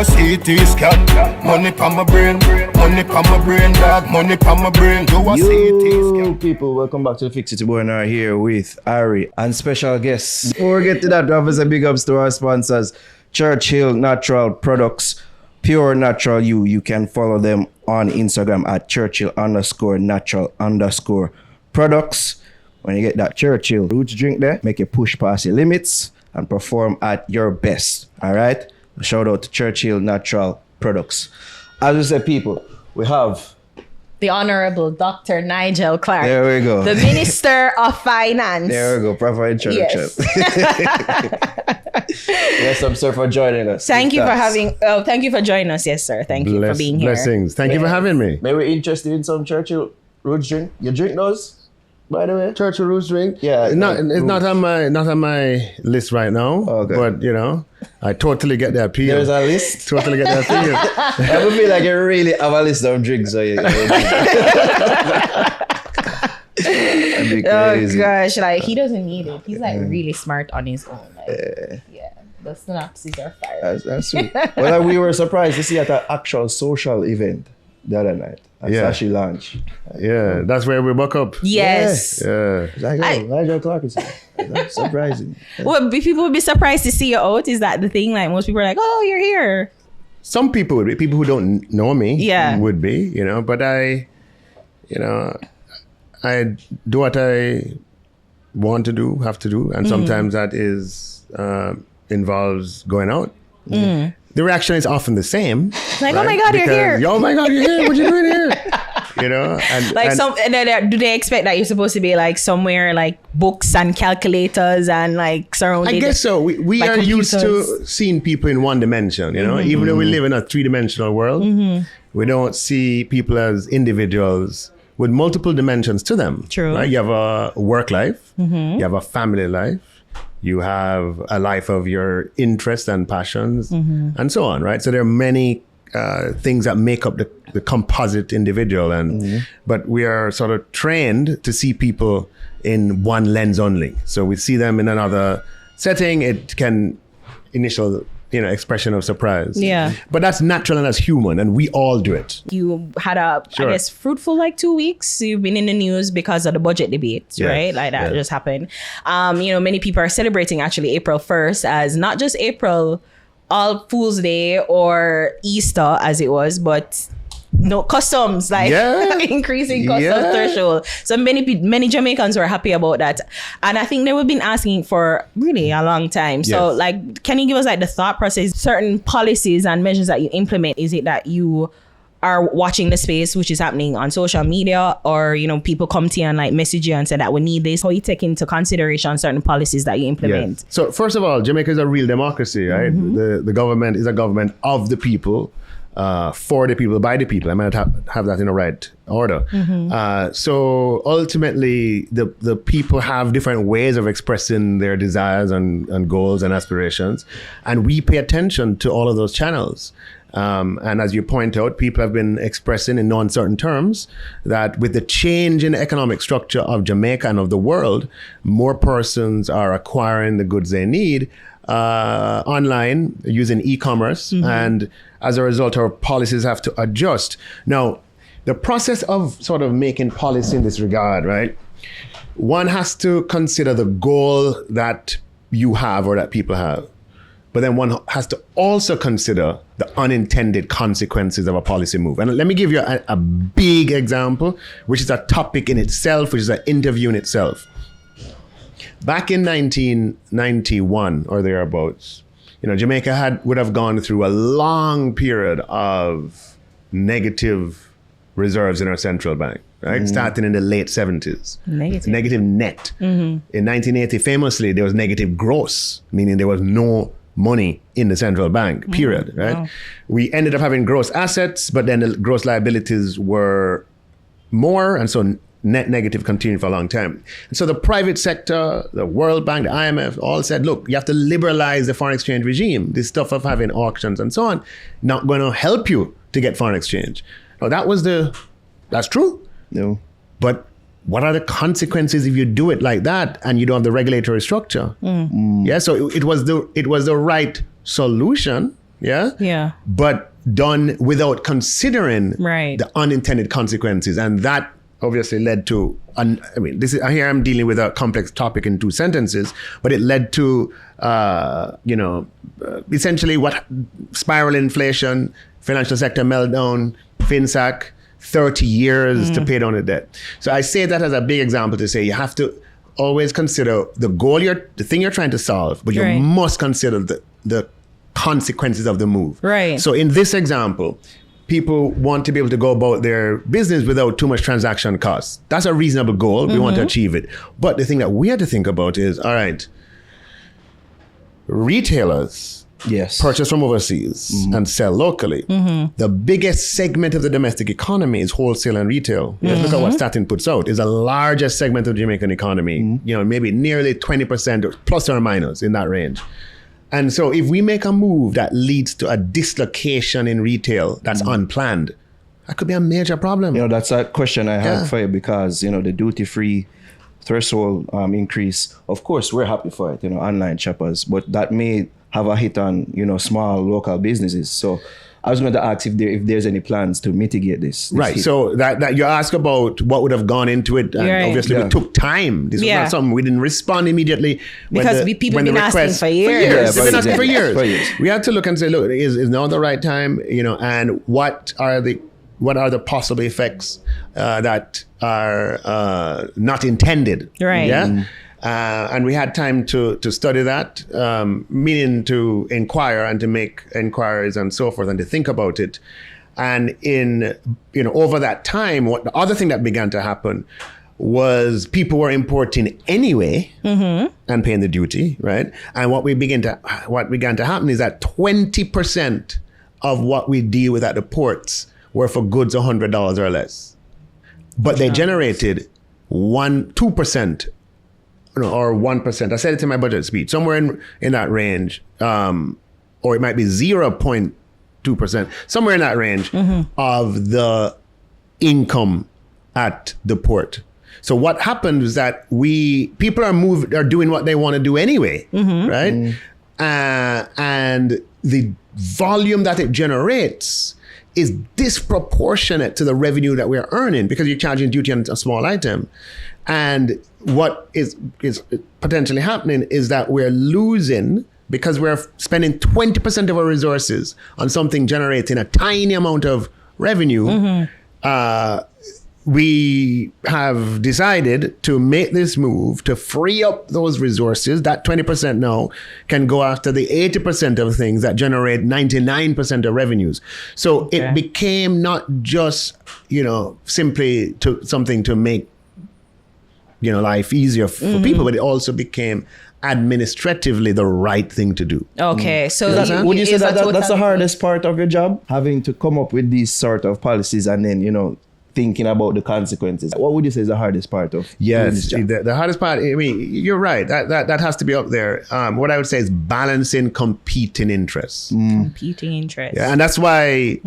a CT scan. Money pa my brain, dog. Money pa my brain. Do a CT scan. People, welcome back to the Fix It Boy and I here with Ari and special guests. Before we get to that, obviously big ups to our sponsors, Churchill Natural Products, Pure Natural You. You can follow them on Instagram at Churchill_natural_products. When you get that Churchill roots drink there, make you push past your limits and perform at your best. All right? Shout out to Churchill Natural Products. As we said, people, we have the Honorable Dr. Nigel Clarke. There we go. The Minister of Finance. There we go. Proper introduction. Yes. Yes, sir, for joining us. Thank you for joining us. Yes, sir. Thank you for being here. Blessings. Thank you for having me. Maybe we're interested in some Churchill roots drink. You drink those? By the way, Churchill roots drink. Yeah, it's not on my list right now. Okay. But I totally get the appeal. There's a list. Totally get the appeal. I would feel like you really have a list of drinks. So oh gosh, like he doesn't need it. He's like really smart on his own. Like, yeah, the synapses are fired. That's true. Well, we were surprised to see at an actual social event the other night. That's she launched. Yeah, that's where we woke up. Yes. Yeah. Like, Nigel Clarke is that's surprising. Well, people would be surprised to see you out. Is that the thing? Like most people are like, oh, you're here. Some people would be. People who don't know me would be, but I do what I want to do, have to do. And sometimes that involves going out. Mm. The reaction is often the same. Like, right? Oh my God, you're here. Oh my God, you're here. What you doing here? Do they expect that you're supposed to be like somewhere like books and calculators and like surrounded? I guess so. We are used to seeing people in one dimension, even though we live in a three-dimensional world, we don't see people as individuals with multiple dimensions to them. True. Right? You have a work life, you have a family life, you have a life of your interests and passions, and so on, right? So there are many things that make up the composite individual, but we are sort of trained to see people in one lens only. So we see them in another setting, it can initial expression of surprise. Yeah. But that's natural and that's human, and we all do it. You had I guess, fruitful 2 weeks. You've been in the news because of the budget debates, right? Like that just happened. Many people are celebrating actually April 1st as not just April All Fool's Day or Easter as it was, but no customs, increasing customs threshold. So many Jamaicans were happy about that, and I think they have been asking for really a long time. So can you give us the thought process, certain policies and measures that you implement? Is it that you are watching the space which is happening on social media, or people come to you and message you and say that we need this? How you take into consideration certain policies that you implement? Yes. So first of all, Jamaica is a real democracy, right? The government is a government of the people, for the people, by the people. I might have that in the right order. So ultimately, the people have different ways of expressing their desires and goals and aspirations, and we pay attention to all of those channels. And as you point out, people have been expressing in no uncertain terms that with the change in the economic structure of Jamaica and of the world, more persons are acquiring the goods they need online using e-commerce. And as a result, our policies have to adjust. Now, the process of sort of making policy in this regard, right? One has to consider the goal that you have or that people have. But then one has to also consider the unintended consequences of a policy move. And let me give you a big example, which is a topic in itself, which is an interview in itself. Back in 1991 or thereabouts, Jamaica would have gone through a long period of negative reserves in our central bank, right? Starting in the late 70s. Negative net. In 1980, famously, there was negative gross, meaning there was no money in the central bank, period, right? Wow. We ended up having gross assets, but then the gross liabilities were more, and so net negative continued for a long time. And so the private sector, the World Bank, the IMF, all said, look, you have to liberalize the foreign exchange regime. This stuff of having auctions and so on, not going to help you to get foreign exchange. Now that's true. No. But what are the consequences if you do it like that and you don't have the regulatory structure? Yeah, so it was the right solution, Yeah. But done without considering Right. the unintended consequences. And that obviously led to, here I'm dealing with a complex topic in 2 sentences, but it led to, essentially what spiral inflation, financial sector meltdown, FinSac, 30 years to pay down the debt. So I say that as a big example to say you have to always consider the goal, the thing you're trying to solve, but you Right. must consider the consequences of the move. Right. So in this example, people want to be able to go about their business without too much transaction costs. That's a reasonable goal. We want to achieve it. But the thing that we have to think about is, all right, retailers purchase from overseas and sell locally. The biggest segment of the domestic economy is wholesale and retail. Let's look at what Statin puts out. It's the largest segment of the Jamaican economy. Maybe nearly 20% or plus or minus in that range. And so if we make a move that leads to a dislocation in retail that's unplanned, that could be a major problem. That's a question I had for you because, the duty-free threshold increase, of course, we're happy for it, online shoppers, but that may have a hit on, small local businesses. So I was going to ask if there's any plans to mitigate this right. hit. So that you ask about what would have gone into it. And obviously we took time. This was not something we didn't respond immediately. Because people have been asking for years. They've been asking for years. We had to look and say, look, is now the right time? And what are the possible effects that are not intended? Right. Yeah. And we had time to study that, meaning to inquire and to make inquiries and so forth and to think about it. And over that time, the other thing that began to happen was people were importing anyway and paying the duty, right? And what began to happen is that 20% of what we deal with at the ports were for goods $100 or less. But they generated 2% or 1%. I said it in my budget speech, somewhere in that range, or it might be 0.2%, somewhere in that range of the income at the port. So what happened is that people are doing what they want to do anyway, right? And the volume that it generates is disproportionate to the revenue that we're earning because you're charging duty on a small item. And what is potentially happening is that we're losing because we're spending 20% of our resources on something generating a tiny amount of revenue. We have decided to make this move to free up those resources. That 20% now can go after the 80% of things that generate 99% of revenues. So it became not just, simply something to make, life easier for people, but it also became administratively the right thing to do. Okay, so would you say that's the hardest part of your job? Having to come up with these sort of policies and then, thinking about the consequences. What would you say is the hardest part of doing this job? The hardest part, you're right. That has to be up there. What I would say is balancing competing interests. Competing interests. Yeah, and that's why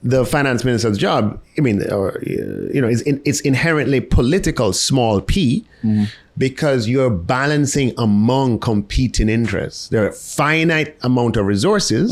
the finance minister's job, it's inherently political, small p, because you're balancing among competing interests. There are a finite amount of resources,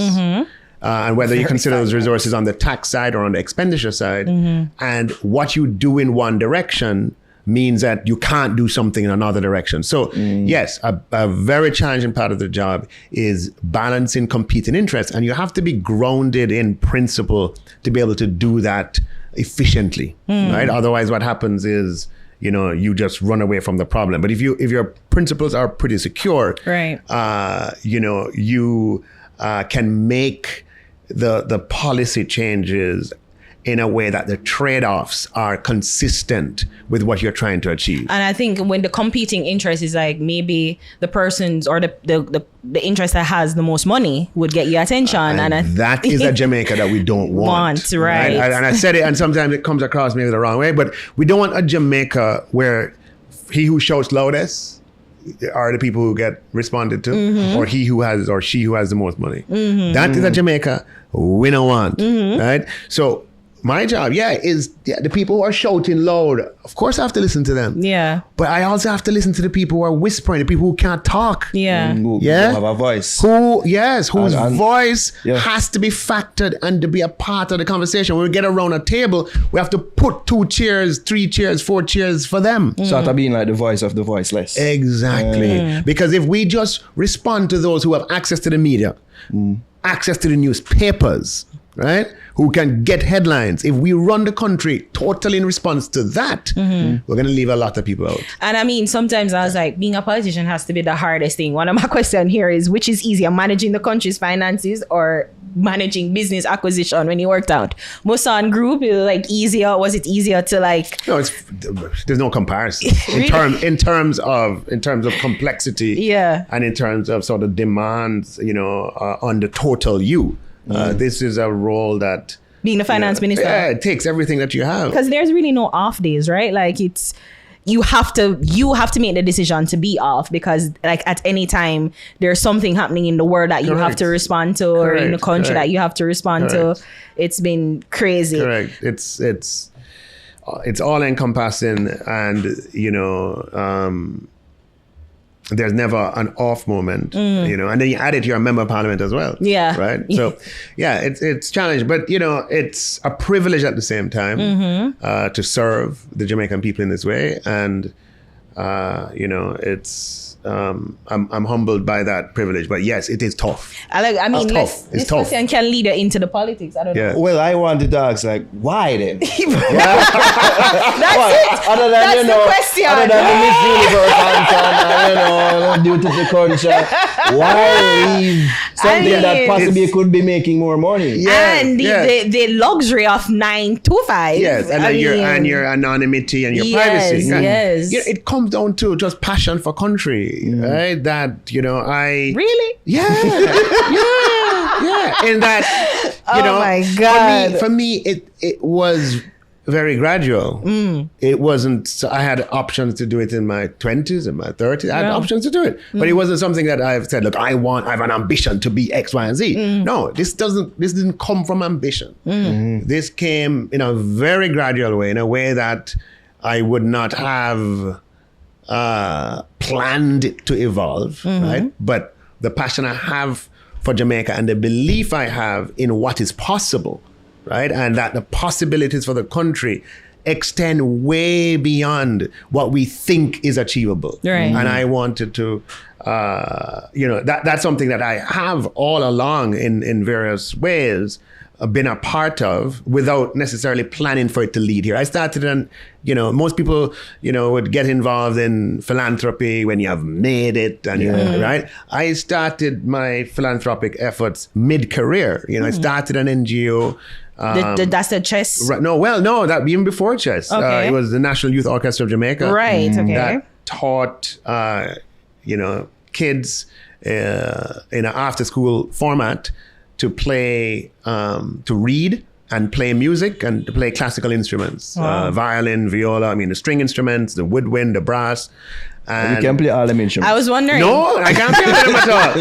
and whether you consider those resources on the tax side or on the expenditure side, and what you do in one direction means that you can't do something in another direction. So yes, a very challenging part of the job is balancing competing interests, and you have to be grounded in principle to be able to do that efficiently, right? Otherwise what happens is, you just run away from the problem. But if your principles are pretty secure, right, you can make the policy changes in a way that the trade-offs are consistent with what you're trying to achieve. And I think when the competing interest is like maybe the person's or the interest that has the most money would get your attention. And that is a Jamaica that we don't want. Right. And I said it, and sometimes it comes across maybe the wrong way, but we don't want a Jamaica where he who shouts loudest are the people who get responded to, or he who has or she who has the most money. That is a Jamaica we don't want, right? So My job, is the people who are shouting loud. Of course, I have to listen to them. Yeah. But I also have to listen to the people who are whispering, the people who can't talk. Yeah. Who have a voice. Whose voice yeah. has to be factored and to be a part of the conversation. When we get around a table, we have to put 2 chairs, 3 chairs, 4 chairs for them. Sort of being like the voice of the voiceless. Exactly. Because if we just respond to those who have access to the media, access to the newspapers, right? Who can get headlines. If we run the country totally in response to that, we're going to leave a lot of people out. And I mean, sometimes I was like, being a politician has to be the hardest thing. One of my questions here is, which is easier, managing the country's finances or managing business acquisition when you worked out? Mosan Group, like easier? Was it easier to like? No, there's no comparison Really? in terms of complexity. Yeah. And in terms of sort of demands, on the total you. This is a role that being the finance minister, it takes everything that you have, because there's really no off days, right? Like it's you have to make the decision to be off, because like at any time there's something happening in the world that you have to respond to, or in the country that you have to respond to. It's been crazy. Correct. It's all encompassing, and there's never an off moment, and then you add it to your member of parliament as well. Yeah. Right. So it's challenging, but it's a privilege at the same time to serve the Jamaican people in this way. And it's I'm humbled by that privilege, but yes, it is tough. This question can lead into the politics. I don't know. Well, I wanted to ask, like, why then? That's it. Other than, that's the question. Other than the Miss Universe and due to the culture, why leave something that possibly could be making more money? Yeah, and the luxury of 9 to 5. Yes, and your anonymity and your privacy. Yes. It comes down to just passion for country. Right, that I really, yeah. And that my God, for me, it was very gradual. It wasn't. So I had options to do it in my 20s and my 30s. I had options to do it, but it wasn't something that I've said, look, I have an ambition to be X, Y, and Z. No, this didn't come from ambition. This came in a very gradual way, in a way that I would not have planned it to evolve, right? But the passion I have for Jamaica and the belief I have in what is possible, right? And that the possibilities for the country extend way beyond what we think is achievable. Right. And I wanted to, that's something that I have all along in various ways been a part of without necessarily planning for it to lead here. I started most people, would get involved in philanthropy when you have made it, and right? I started my philanthropic efforts mid-career. I started an NGO. That's the chess? Right, no, that even before chess. Okay. It was the National Youth Orchestra of Jamaica. Right, okay. That taught, kids in an after-school format to play, to read and play music and to play classical instruments, violin, viola, the string instruments, the woodwind, the brass. And you can play all them instruments. I was wondering. No, I can't play them at all.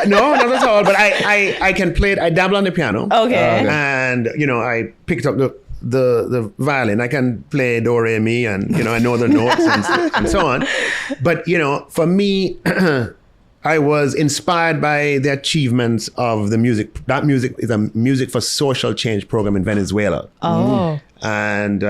Not at all. But I can play it. I dabble on the piano. Okay. And I picked up the violin. I can play do, re, mi, and I know the notes and so on. But for me, I was inspired by the achievements of the music. That music is a music for social change program in Venezuela. Oh. And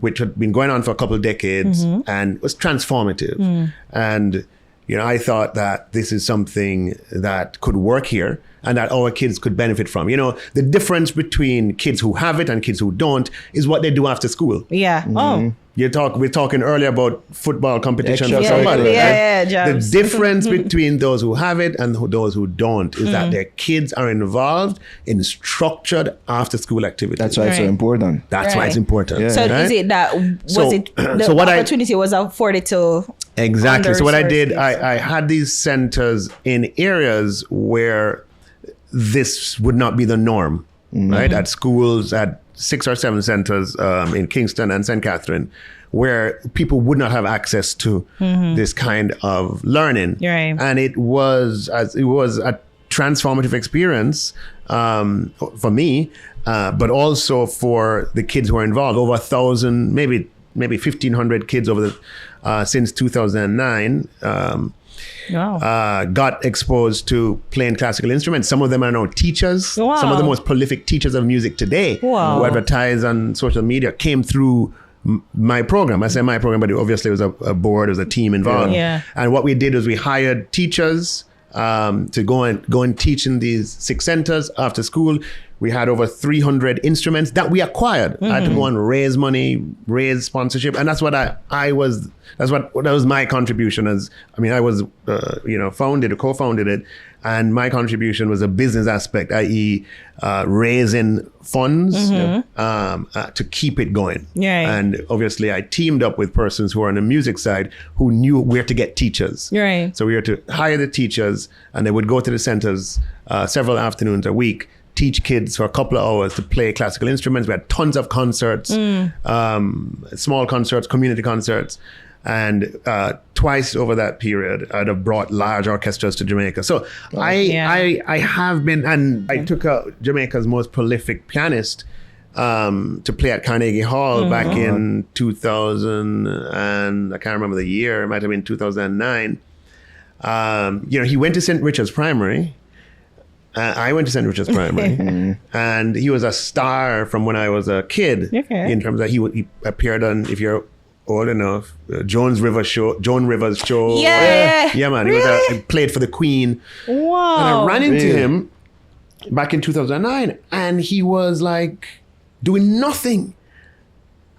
which had been going on for a couple of decades and was transformative. And, I thought that this is something that could work here and that our kids could benefit from. The difference between kids who have it and kids who don't is what they do after school. Yeah. Oh. We're talking earlier about football competition for Extra somebody. Yeah, right? The difference between those who have it and those who don't is that their kids are involved in structured after school activities. That's why it's so important. That's why it's important. Yeah. So is it that the opportunity was afforded to exactly. So what I did, kids? I had these centers in areas where this would not be the norm, right? At schools, at 6 or 7 centers in Kingston and St. Catherine, where people would not have access to this kind of learning. Right. And it was a transformative experience for me, but also for the kids who are involved. Over 1,000, maybe 1,500 kids over the since 2009. Got exposed to playing classical instruments. Some of them are now teachers. Wow. Some of the most prolific teachers of music today who advertise on social media came through my program. I say my program, but obviously it was a board, it was a team involved. Yeah. And what we did was we hired teachers to go and teach in these 6 centers after school. We had over 300 instruments that we acquired. I had to go and raise money, raise sponsorship, and that's what that was my contribution. I was co-founded it, and my contribution was a business aspect, i.e., raising funds to keep it going. Yeah. And obviously, I teamed up with persons who are on the music side who knew where to get teachers. Right. So we had to hire the teachers, and they would go to the centers several afternoons a week, teach kids for a couple of hours to play classical instruments. We had tons of concerts, small concerts, community concerts. And twice over that period, I'd have brought large orchestras to Jamaica. So I have been, and I took Jamaica's most prolific pianist to play at Carnegie Hall back in 2000, and I can't remember the year, it might have been 2009. He went to St. Richard's Primary. I went to St. Richard's Primary, and he was a star from when I was a kid. Okay. In terms of he appeared on, if you're old enough, Joan Rivers show. Yeah, man. Really? He played for the Queen. Wow. And I ran into him back in 2009, and he was like doing nothing.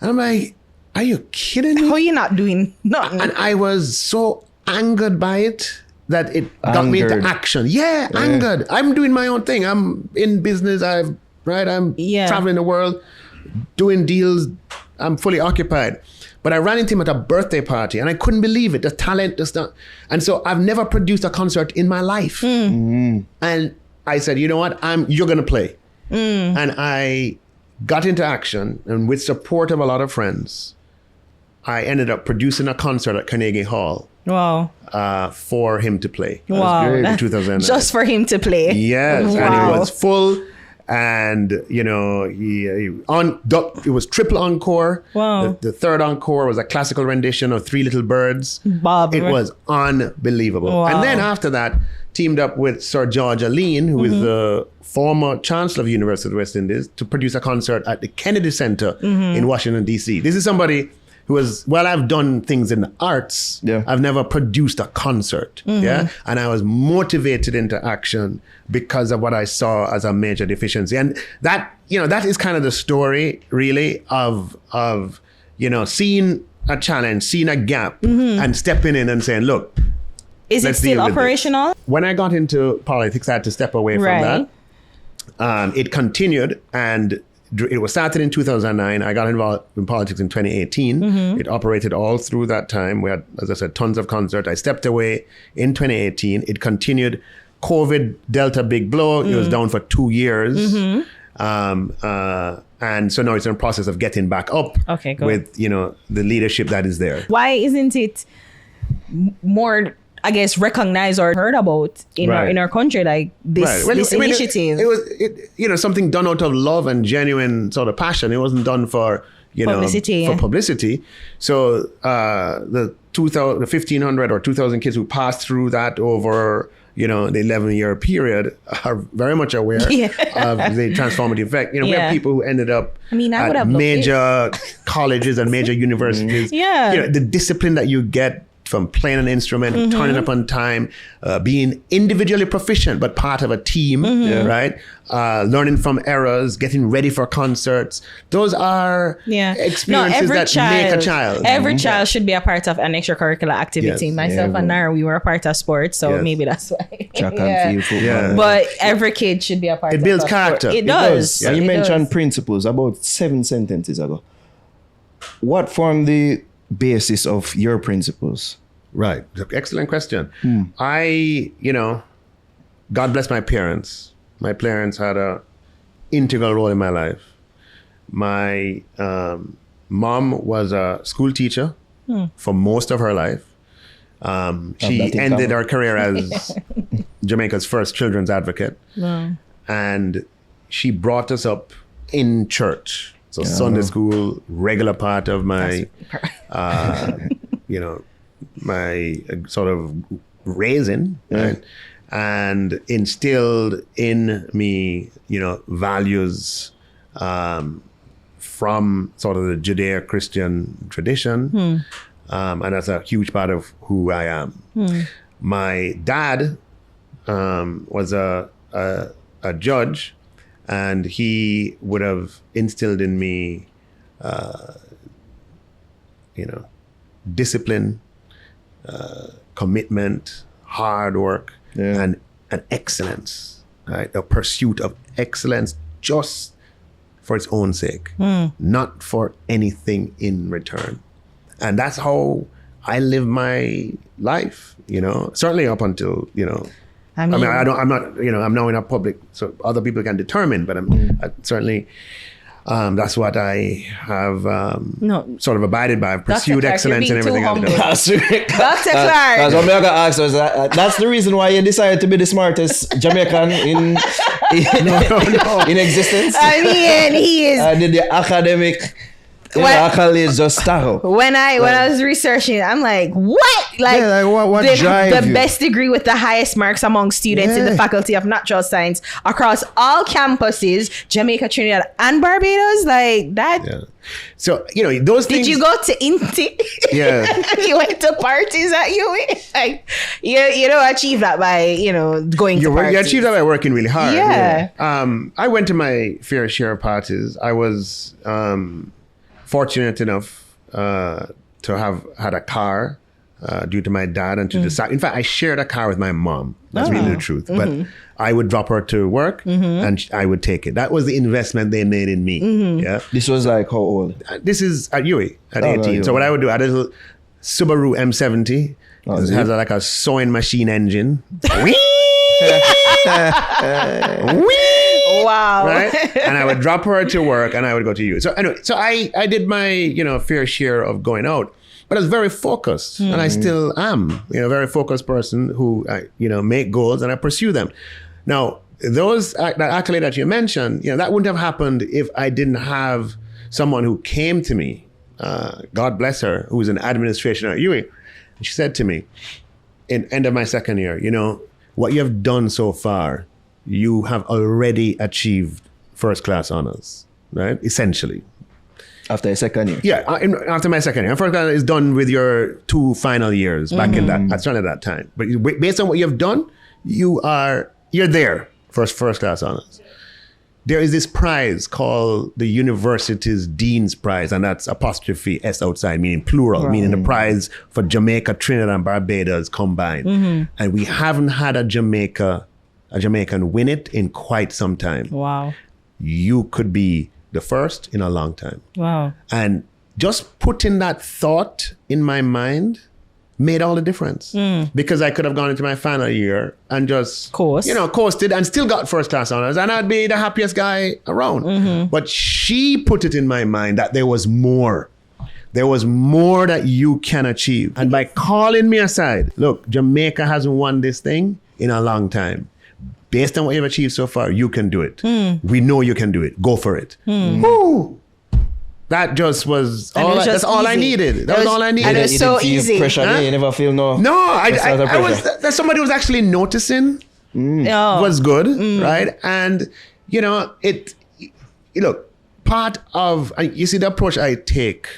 And I'm like, are you kidding me? How are you not doing nothing? And I was so angered by it that it got me into action. Yeah, angered. I'm doing my own thing. I'm in business. I'm traveling the world, doing deals. I'm fully occupied. But I ran into him at a birthday party, and I couldn't believe it. The talent, the stuff. And so I've never produced a concert in my life. And I said, you know what? You're going to play. And I got into action, and with support of a lot of friends, I ended up producing a concert at Carnegie Hall. Wow. For him to play. Wow. In 2009. Just for him to play. Yes. Wow. And it was full. And, it was triple encore. Wow. The third encore was a classical rendition of Three Little Birds. Bob. It was unbelievable. Wow. And then after that, teamed up with Sir George Aline, who is the former Chancellor of the University of the West Indies, to produce a concert at the Kennedy Center in Washington, D.C. This is somebody who was, I've done things in the arts. Yeah. I've never produced a concert. Yeah. And I was motivated into action because of what I saw as a major deficiency. And that is kind of the story really of seeing a challenge, seeing a gap and stepping in and saying, look, is it still operational? When I got into politics, I had to step away from that. It continued, and it was started in 2009. I got involved in politics in 2018. It operated all through that time. We had, as I said, tons of concerts. I stepped away in 2018. It continued. COVID dealt a big blow. It was down for 2 years. And so now it's in the process of getting back up with, the leadership that is there. Why isn't it more, I guess, recognized or heard about in our country, like this initiative? It was something done out of love and genuine sort of passion. It wasn't done for publicity. So the 1,500 or 2,000 kids who passed through that over the 11-year period are very much aware of the transformative effect. We have people who ended up at major colleges and major universities. The discipline that you get from playing an instrument, turning up on time, being individually proficient, but part of a team, right? Learning from errors, getting ready for concerts. Those are experiences that make a child. Every child should be a part of an extracurricular activity. Yes. Myself and Nara, we were a part of sports, so maybe that's why. But every kid should be a part of it. It builds character. It does. You mentioned principles about 7 sentences ago. What formed the basis of your principles? Right. Excellent question. God bless my parents. My parents had an integral role in my life. My mom was a school teacher for most of her life. She ended her career as Jamaica's first children's advocate. Wow. And she brought us up in church. So Sunday school, regular part of my, my sort of raising, right? And instilled in me, values from sort of the Judeo-Christian tradition. And that's a huge part of who I am. My dad was a judge, and he would have instilled in me, discipline, commitment, hard work, and excellence, right? A pursuit of excellence just for its own sake, not for anything in return. And that's how I live my life, certainly up until, I'm now in a public, so other people can determine, but I certainly, that's what I have sort of abided by. I've pursued excellence in everything I've done. Dr. Clarke. That's what I'm going to ask was that's the reason why you decided to be the smartest Jamaican in existence. I mean, he is. Did the academic accolades just start? When I was researching, I'm like, what? Like, what drives the you? best degree with the highest marks among students in the Faculty of Natural Science across all campuses, Jamaica, Trinidad, and Barbados, like that. Yeah. So, those things. Did you go to Inti? Yeah. You went to parties at UWI? Like, you don't achieve that by, going to parties. You achieve that by working really hard. Yeah. I went to my fair share of parties. I was fortunate enough to have had a car due to my dad and to decide. In fact, I shared a car with my mom. That's really the truth. But I would drop her to work and I would take it. That was the investment they made in me. Yeah. This was like how old? This is at UWI at 18. So what I would do, I had a little Subaru M70. It has like a sewing machine engine. Whee! Wow. Right? And I would drop her to work and I would go to UWI. So anyway, I did my, fair share of going out. But I was very focused, and I still am, a very focused person who, make goals and I pursue them. Now, that accolade that you mentioned, that wouldn't have happened if I didn't have someone who came to me, God bless her, who was in administration at UWI. And she said to me, in end of my second year, what you have done so far, you have already achieved first class honors, right? Essentially. After a second year? Yeah, after my second year. First class is done with your 2 final years back in that, certainly that time. But based on what you've done, you're there for first class honors. There is this prize called the university's Dean's Prize, and that's apostrophe S outside, meaning plural, meaning the prize for Jamaica, Trinidad, and Barbados combined. And we haven't had a Jamaican win it in quite some time. Wow. You could be the first in a long time. Wow. And just putting that thought in my mind made all the difference. Because I could have gone into my final year and just coasted and still got first class honors, and I'd be the happiest guy around. But she put it in my mind that there was more. There was more that you can achieve. And by calling me aside, look, Jamaica hasn't won this thing in a long time. Based on what you've achieved so far, you can do it. We know you can do it. Go for it. Woo! That just was all. That's all I needed. That was all I needed. And it was so easy. Pressure, you never feel no. No, I was. That somebody was actually noticing. Was good, right? And look, part of you see the approach I take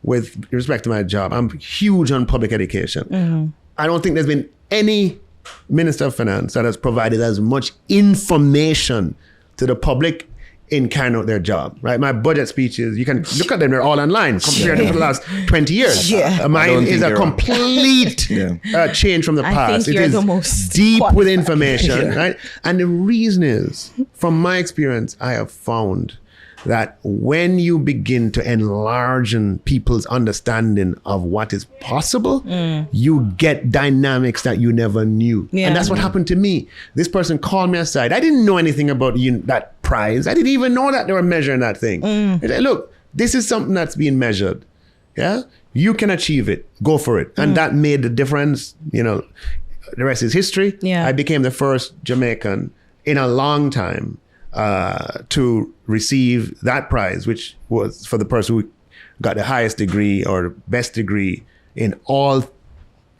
with respect to my job. I'm huge on public education. I don't think there's been any Minister of Finance that has provided as much information to the public in carrying out their job, right? My budget speeches, you can look at them, they're all online compared to the last 20 years. Mine is a complete change from the past. I think you're the most deep with information, right? And the reason is, from my experience, I have found that when you begin to enlarge people's understanding of what is possible, you get dynamics that you never knew. And that's what happened to me. This person called me aside. I didn't know anything about that prize. I didn't even know that they were measuring that thing. I said, look, this is something that's being measured. Yeah, you can achieve it. Go for it. And that made the difference. The rest is history. Yeah. I became the first Jamaican in a long time to receive that prize, which was for the person who got the highest degree or best degree in all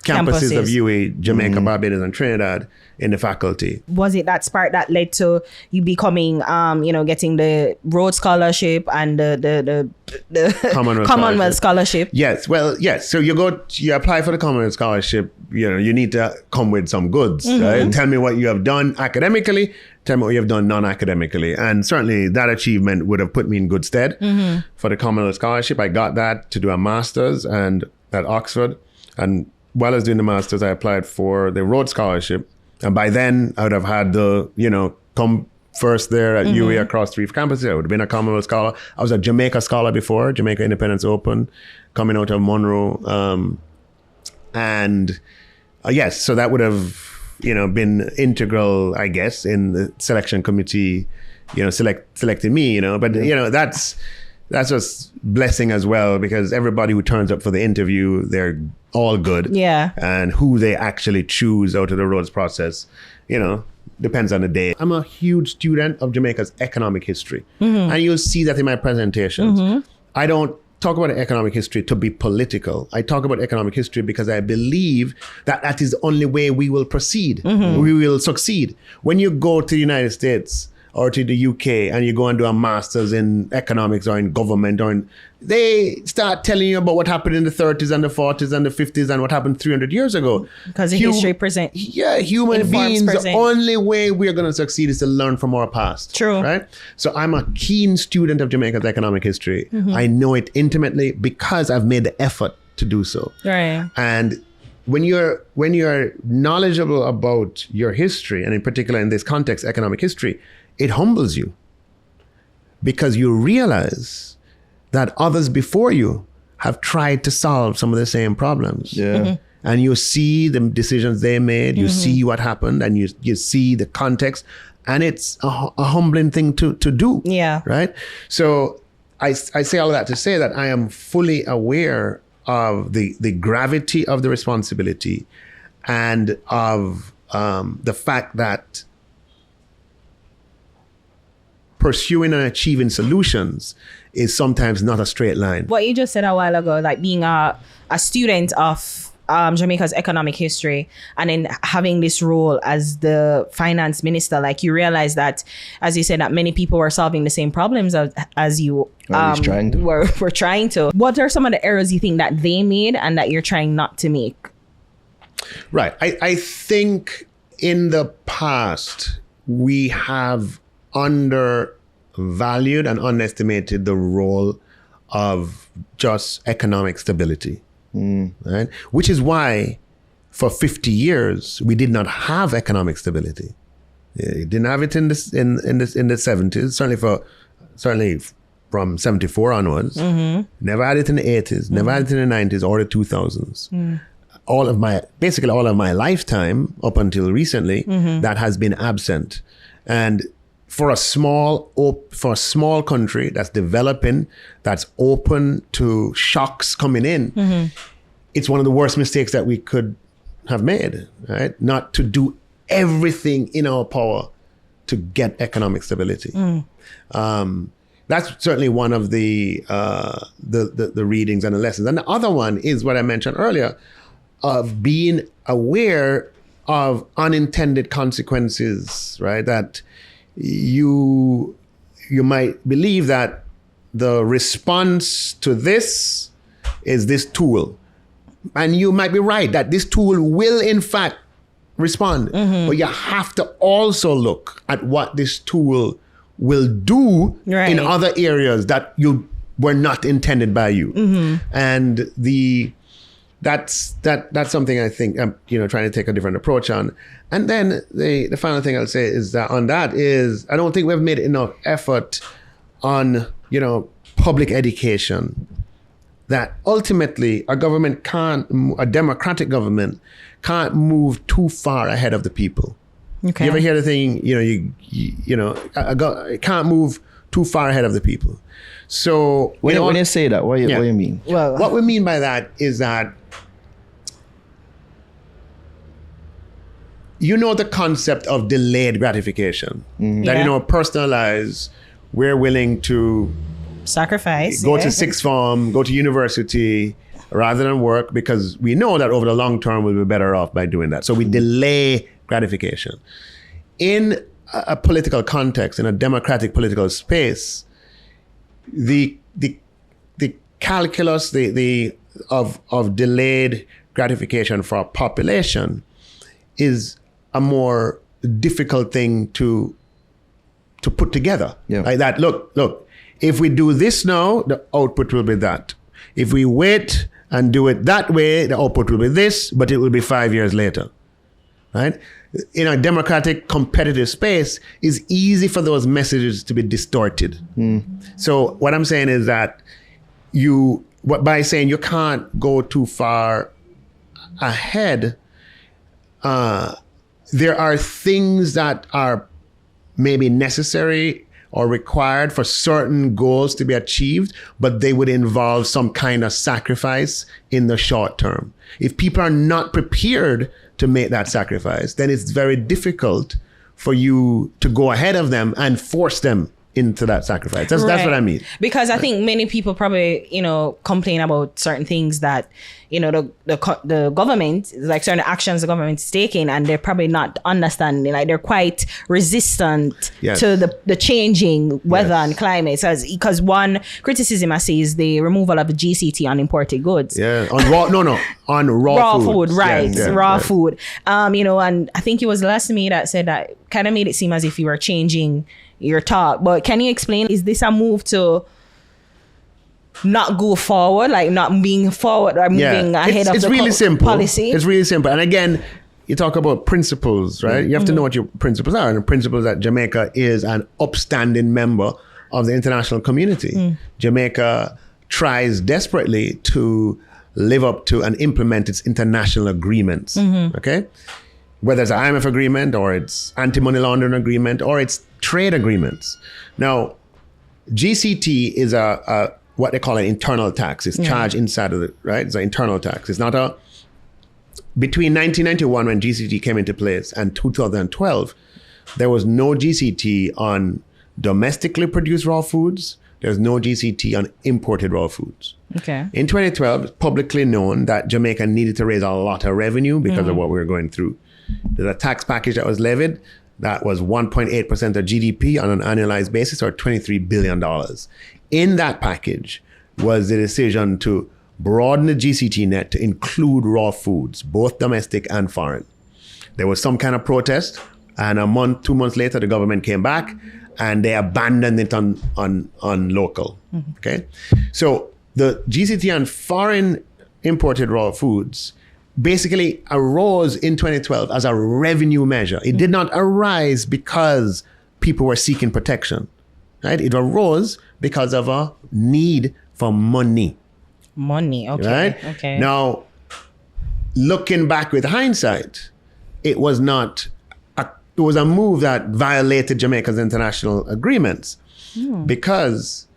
campuses of UAE, Jamaica, Barbados, and Trinidad in the faculty. Was it that spark that led to you becoming, getting the Rhodes Scholarship and the Commonwealth Scholarship? Yes. Well, yes. So you apply for the Commonwealth Scholarship. You need to come with some goods. Right? Tell me what you have done academically. Tell me what you have done non-academically. And certainly that achievement would have put me in good stead for the Commonwealth Scholarship. I got that to do a master's and at Oxford. And while I was doing the master's, I applied for the Rhodes Scholarship. And by then, I would have had come first there at UAE across 3 campuses. I would have been a Commonwealth Scholar. I was a Jamaica Scholar before, Jamaica Independence Open, coming out of Monroe. Yes, so that would have, been integral, I guess, in the selection committee, selecting me, But, that's just blessing as well, because everybody who turns up for the interview, they're all good. Yeah. And who they actually choose out of the Rhodes process, depends on the day. I'm a huge student of Jamaica's economic history. And you'll see that in my presentations. I don't talk about economic history to be political. I talk about economic history because I believe that is the only way we will proceed. We will succeed. When you go to the United States or to the UK and you go and do a master's in economics or in government, they start telling you about what happened in the 30s and the 40s and the 50s and what happened 300 years ago. Because the history presents. Yeah, human beings, the only way we're going to succeed is to learn from our past. True. Right? So I'm a keen student of Jamaica's economic history. I know it intimately because I've made the effort to do so. Right. And when you're knowledgeable about your history, and in particular in this context, economic history, it humbles you because you realize that others before you have tried to solve some of the same problems. Yeah. And you see the decisions they made, you see what happened, and you see the context, and it's a humbling thing to do. Yeah. Right? So I say all of that to say that I am fully aware of the gravity of the responsibility and of the fact that pursuing and achieving solutions is sometimes not a straight line. What you just said a while ago, like being a student of Jamaica's economic history and then having this role as the finance minister, like you realize that, as you said, that many people were solving the same problems as you were trying to. What are some of the errors you think that they made and that you're trying not to make? Right. I think in the past, we have undervalued and underestimated the role of just economic stability, right? Which is why for 50 years we did not have economic stability. You didn't have it in the 70s, certainly from 74 onwards. Never had it in the 80s, never had it in the 90s or the 2000s. Basically all of my lifetime up until recently, that has been absent. And for a small country that's developing, that's open to shocks coming in, it's one of the worst mistakes that we could have made, right? Not to do everything in our power to get economic stability. That's certainly one of the readings and the lessons. And the other one is what I mentioned earlier, of being aware of unintended consequences, right? That you might believe that the response to this is this tool. And you might be right that this tool will in fact respond. But you have to also look at what this tool will do in other areas that you were not intended by you. And that's something I think I'm trying to take a different approach on. And then the final thing I'll say is that on that is I don't think we've made enough effort on public education. That ultimately a democratic government can't move too far ahead of the people. Okay. You ever hear the thing? It can't move too far ahead of the people. So when you say that, what do you mean? Well, what we mean by that is that the concept of delayed gratification. That personalized, we're willing to sacrifice, go to sixth form, go to university rather than work, because we know that over the long term we'll be better off by doing that. So we delay gratification. In a political context, in a democratic political space, the calculus of delayed gratification for a population is a more difficult thing to put together. Yeah. Like that. Look, if we do this now, the output will be that. If we wait and do it that way, the output will be this, but it will be 5 years later. Right? In a democratic competitive space, it's easy for those messages to be distorted. So what I'm saying is that by saying you can't go too far ahead, there are things that are maybe necessary or required for certain goals to be achieved, but they would involve some kind of sacrifice in the short term. If people are not prepared to make that sacrifice, then it's very difficult for you to go ahead of them and force them into that sacrifice. That's what I mean. Because I think many people probably, complain about certain things that, the government, like certain actions the government is taking, and they're probably not understanding. Like they're quite resistant to the changing weather and climate. So because one criticism I see is the removal of the GCT on imported goods. Yeah, on raw food, right? Yes, raw food. And I think it was last me that said that kind of made it seem as if you were changing your talk. But can you explain, is this a move to not go forward, like not being forward or moving ahead of it's the really simple policy? It's really simple. And again, you talk about principles, right? You have to know what your principles are. And the principle is that Jamaica is an upstanding member of the international community. Jamaica tries desperately to live up to and implement its international agreements, okay? Whether it's an IMF agreement or it's anti-money laundering agreement or it's trade agreements. Now, GCT is a what they call an internal tax. It's charged inside of the, right? It's an internal tax. It's not a, between 1991 when GCT came into place and 2012, there was no GCT on domestically produced raw foods. There's no GCT on imported raw foods. Okay. In 2012, it's publicly known that Jamaica needed to raise a lot of revenue because of what we were going through. There's a tax package that was levied that was 1.8% of GDP on an annualized basis, or $23 billion. In that package was the decision to broaden the GCT net to include raw foods, both domestic and foreign. There was some kind of protest, and a month, 2 months later, the government came back and they abandoned it on local. Okay, so the GCT on foreign imported raw foods basically arose in 2012 as a revenue measure. It did not arise because people were seeking protection, right? It arose because of a need for money. Money, okay. Right? Okay. Now, looking back with hindsight, it was a move that violated Jamaica's international agreements because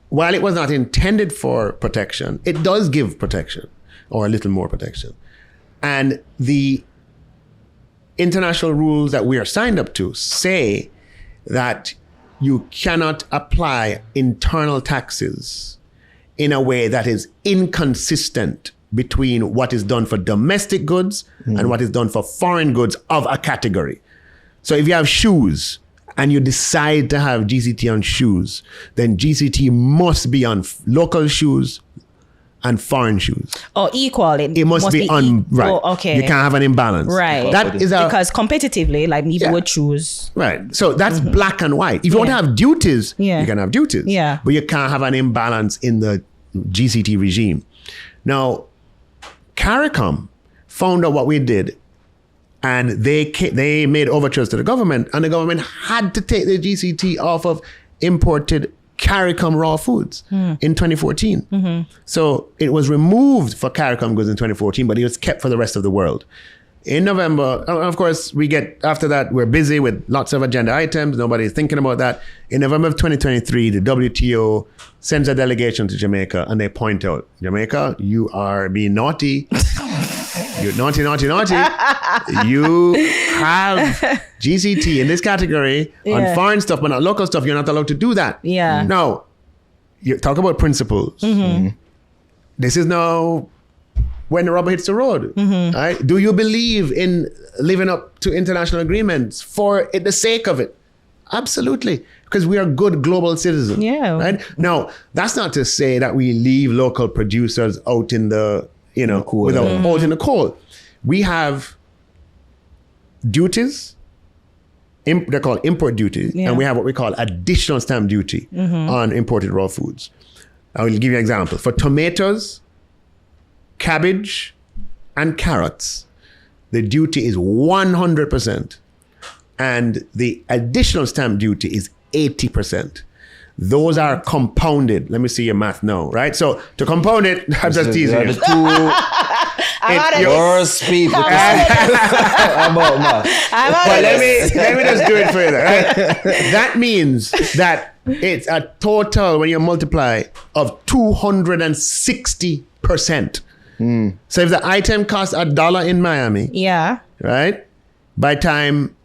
while it was not intended for protection, it does give protection, or a little more protection. And the international rules that we are signed up to say that you cannot apply internal taxes in a way that is inconsistent between what is done for domestic goods and what is done for foreign goods of a category. So if you have shoes and you decide to have GCT on shoes, then GCT must be on local shoes and foreign shoes. Oh, equal. It must be right. Oh, okay. You can't have an imbalance. Right. That is because competitively, like people would choose. Right. So that's black and white. If you want to have duties, you can have duties. Yeah. But you can't have an imbalance in the GCT regime. Now, CARICOM found out what we did, and they made overtures to the government, and the government had to take the GCT off of imported CARICOM raw foods in 2014. So it was removed for CARICOM goods in 2014, but it was kept for the rest of the world. In November, of course, after that, we're busy with lots of agenda items. Nobody's thinking about that. In November of 2023, the WTO sends a delegation to Jamaica and they point out, Jamaica, you are being naughty. You're naughty. You have GCT in this category on foreign stuff, but not local stuff. You're not allowed to do that. Yeah. Now, you talk about principles. This is now when the rubber hits the road. Right? Do you believe in living up to international agreements for the sake of it? Absolutely. Because we are good global citizens. Yeah. Right? Now, that's not to say that we leave local producers out in the, cold. Out in the cold. We have duties. They're called import duties. And we have what we call additional stamp duty on imported raw foods. I will give you an example. For tomatoes, cabbage, and carrots, the duty is 100%. And the additional stamp duty is 80%. Those are compounded. Let me see your math now, right? So to compound it, I'm just teasing you. Yours people. About math. But let me just do it further. Right? That means that it's a total, when you multiply, of 260%. So if the item costs $1 in Miami, right, by time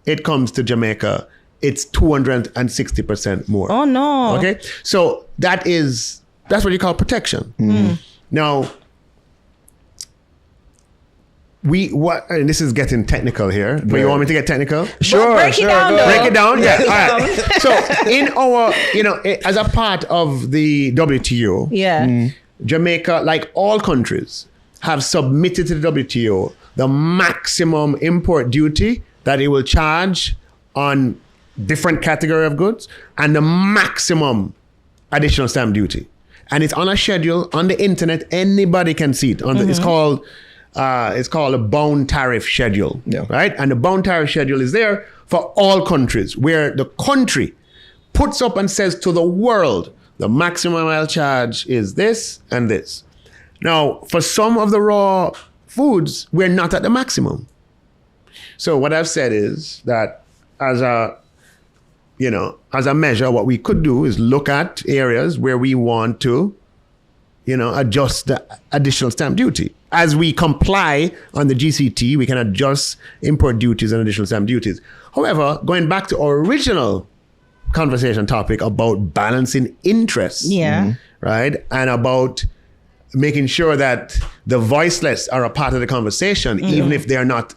it comes to Jamaica, it's 260% more. Oh no. Okay, so that's what you call protection. Now, and this is getting technical here, but you want me to get technical? Sure. Break it down. Break it down. Yeah. All right. So in our, as a part of the WTO, Jamaica, like all countries, have submitted to the WTO the maximum import duty that it will charge on different category of goods and the maximum additional stamp duty. And it's on a schedule on the internet. Anybody can see it. It's called a bound tariff schedule, right? And the bound tariff schedule is there for all countries, where the country puts up and says to the world, the maximum I'll charge is this and this. Now, for some of the raw foods, we're not at the maximum. So what I've said is that as a measure, what we could do is look at areas where we want to, adjust the additional stamp duty. As we comply on the GCT, we can adjust import duties and additional stamp duties. However, going back to our original conversation topic about balancing interests, right? And about making sure that the voiceless are a part of the conversation, even if they're not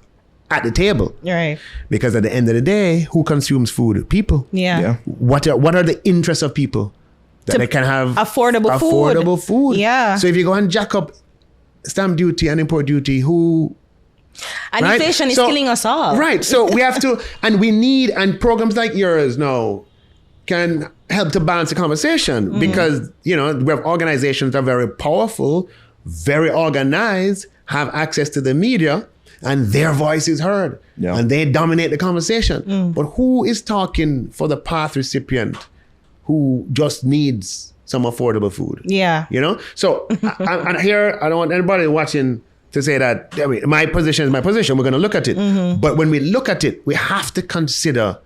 at the table. Right. Because at the end of the day, who consumes food? People. Yeah. What are the interests of people? That they can have affordable food. Yeah. So if you go and jack up stamp duty and import duty, inflation is killing us all. Right. So we have to, and programs like yours now can help to balance the conversation because, we have organizations that are very powerful, very organized, have access to the media, and their voice is heard. Yeah. And they dominate the conversation. But who is talking for the path recipient who just needs some affordable food? Yeah. So and here, I don't want anybody watching to say that, my position is my position. We're going to look at it. But when we look at it, we have to consider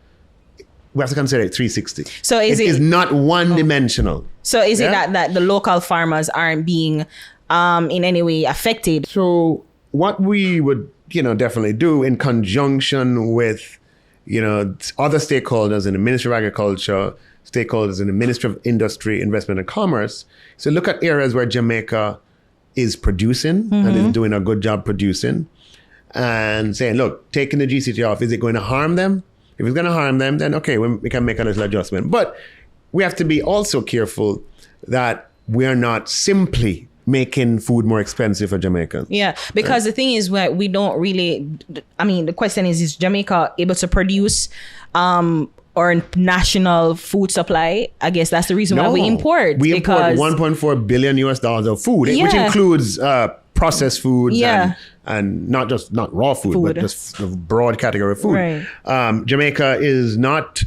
it 360. So it is not one dimensional. So is it that the local farmers aren't being in any way affected? So what we would, definitely do in conjunction with, other stakeholders in the Ministry of Agriculture, stakeholders in the Ministry of Industry, Investment and Commerce, so look at areas where Jamaica is producing and is doing a good job producing, and saying, look, taking the GCT off, is it going to harm them? If it's going to harm them, then okay, we can make a little adjustment. But we have to be also careful that we are not simply making food more expensive for Jamaicans. Yeah, because the thing is, we don't really, the question is Jamaica able to produce our national food supply? I guess that's the reason why we import. We import $1.4 billion of food, which includes processed food and not raw food, but just a broad category of food. Right. Jamaica is not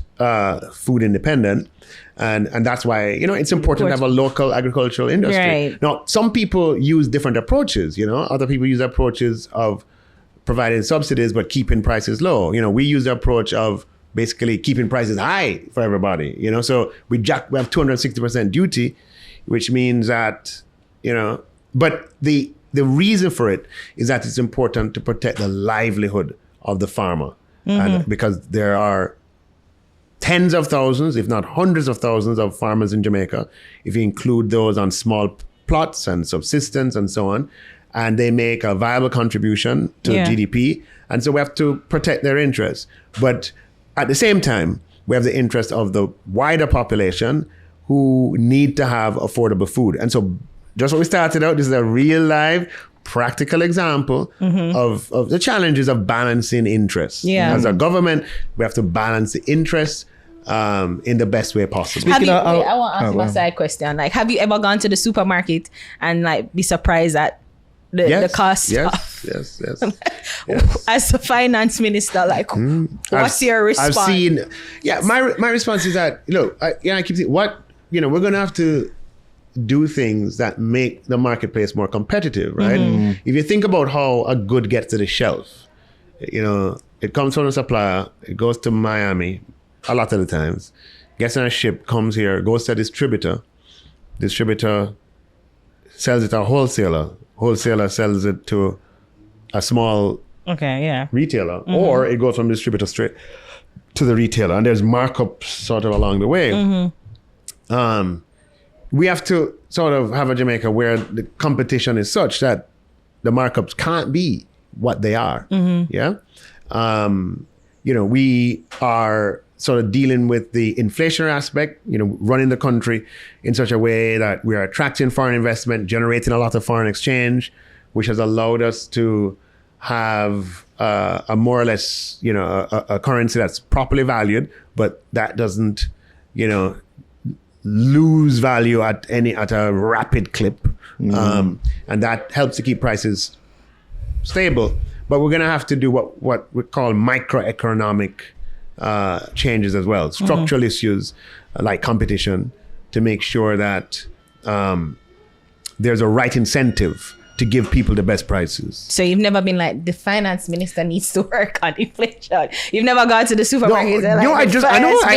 food independent. And that's why, it's important to have a local agricultural industry. Right. Now, some people use different approaches, other people use approaches of providing subsidies but keeping prices low. We use the approach of basically keeping prices high for everybody. So we have 260% duty, which means that but the reason for it is that it's important to protect the livelihood of the farmer, and because there are tens of thousands, if not hundreds of thousands of farmers in Jamaica, if you include those on small plots and subsistence and so on, and they make a viable contribution to GDP. And so we have to protect their interests. But at the same time, we have the interest of the wider population who need to have affordable food. And so just what we started out, this is a real live practical example of the challenges of balancing interests. Yeah. As a government, we have to balance the interests in the best way possible. I want to ask you a side question. Like, have you ever gone to the supermarket and like be surprised at the cost? Yes. As the finance minister, like, what's your response? I've seen. Yeah, my response is that look, I keep saying we're going to have to do things that make the marketplace more competitive, right? If you think about how a good gets to the shelf, it comes from a supplier, it goes to Miami a lot of the times, gets on a ship, comes here, goes to a distributor sells it to a wholesaler sells it to a small retailer, or it goes from the distributor straight to the retailer, and there's markups sort of along the way. We have to sort of have a Jamaica where the competition is such that the markups can't be what they are. We are sort of dealing with the inflationary aspect, running the country in such a way that we are attracting foreign investment, generating a lot of foreign exchange, which has allowed us to have a more or less, a currency that's properly valued, but that doesn't, lose value at a rapid clip. And that helps to keep prices stable. But we're going to have to do what we call microeconomic changes as well, structural issues like competition, to make sure that there's a right incentive to give people the best prices. So you've never been like, the finance minister needs to work on inflation. You've never gone to the supermarket. I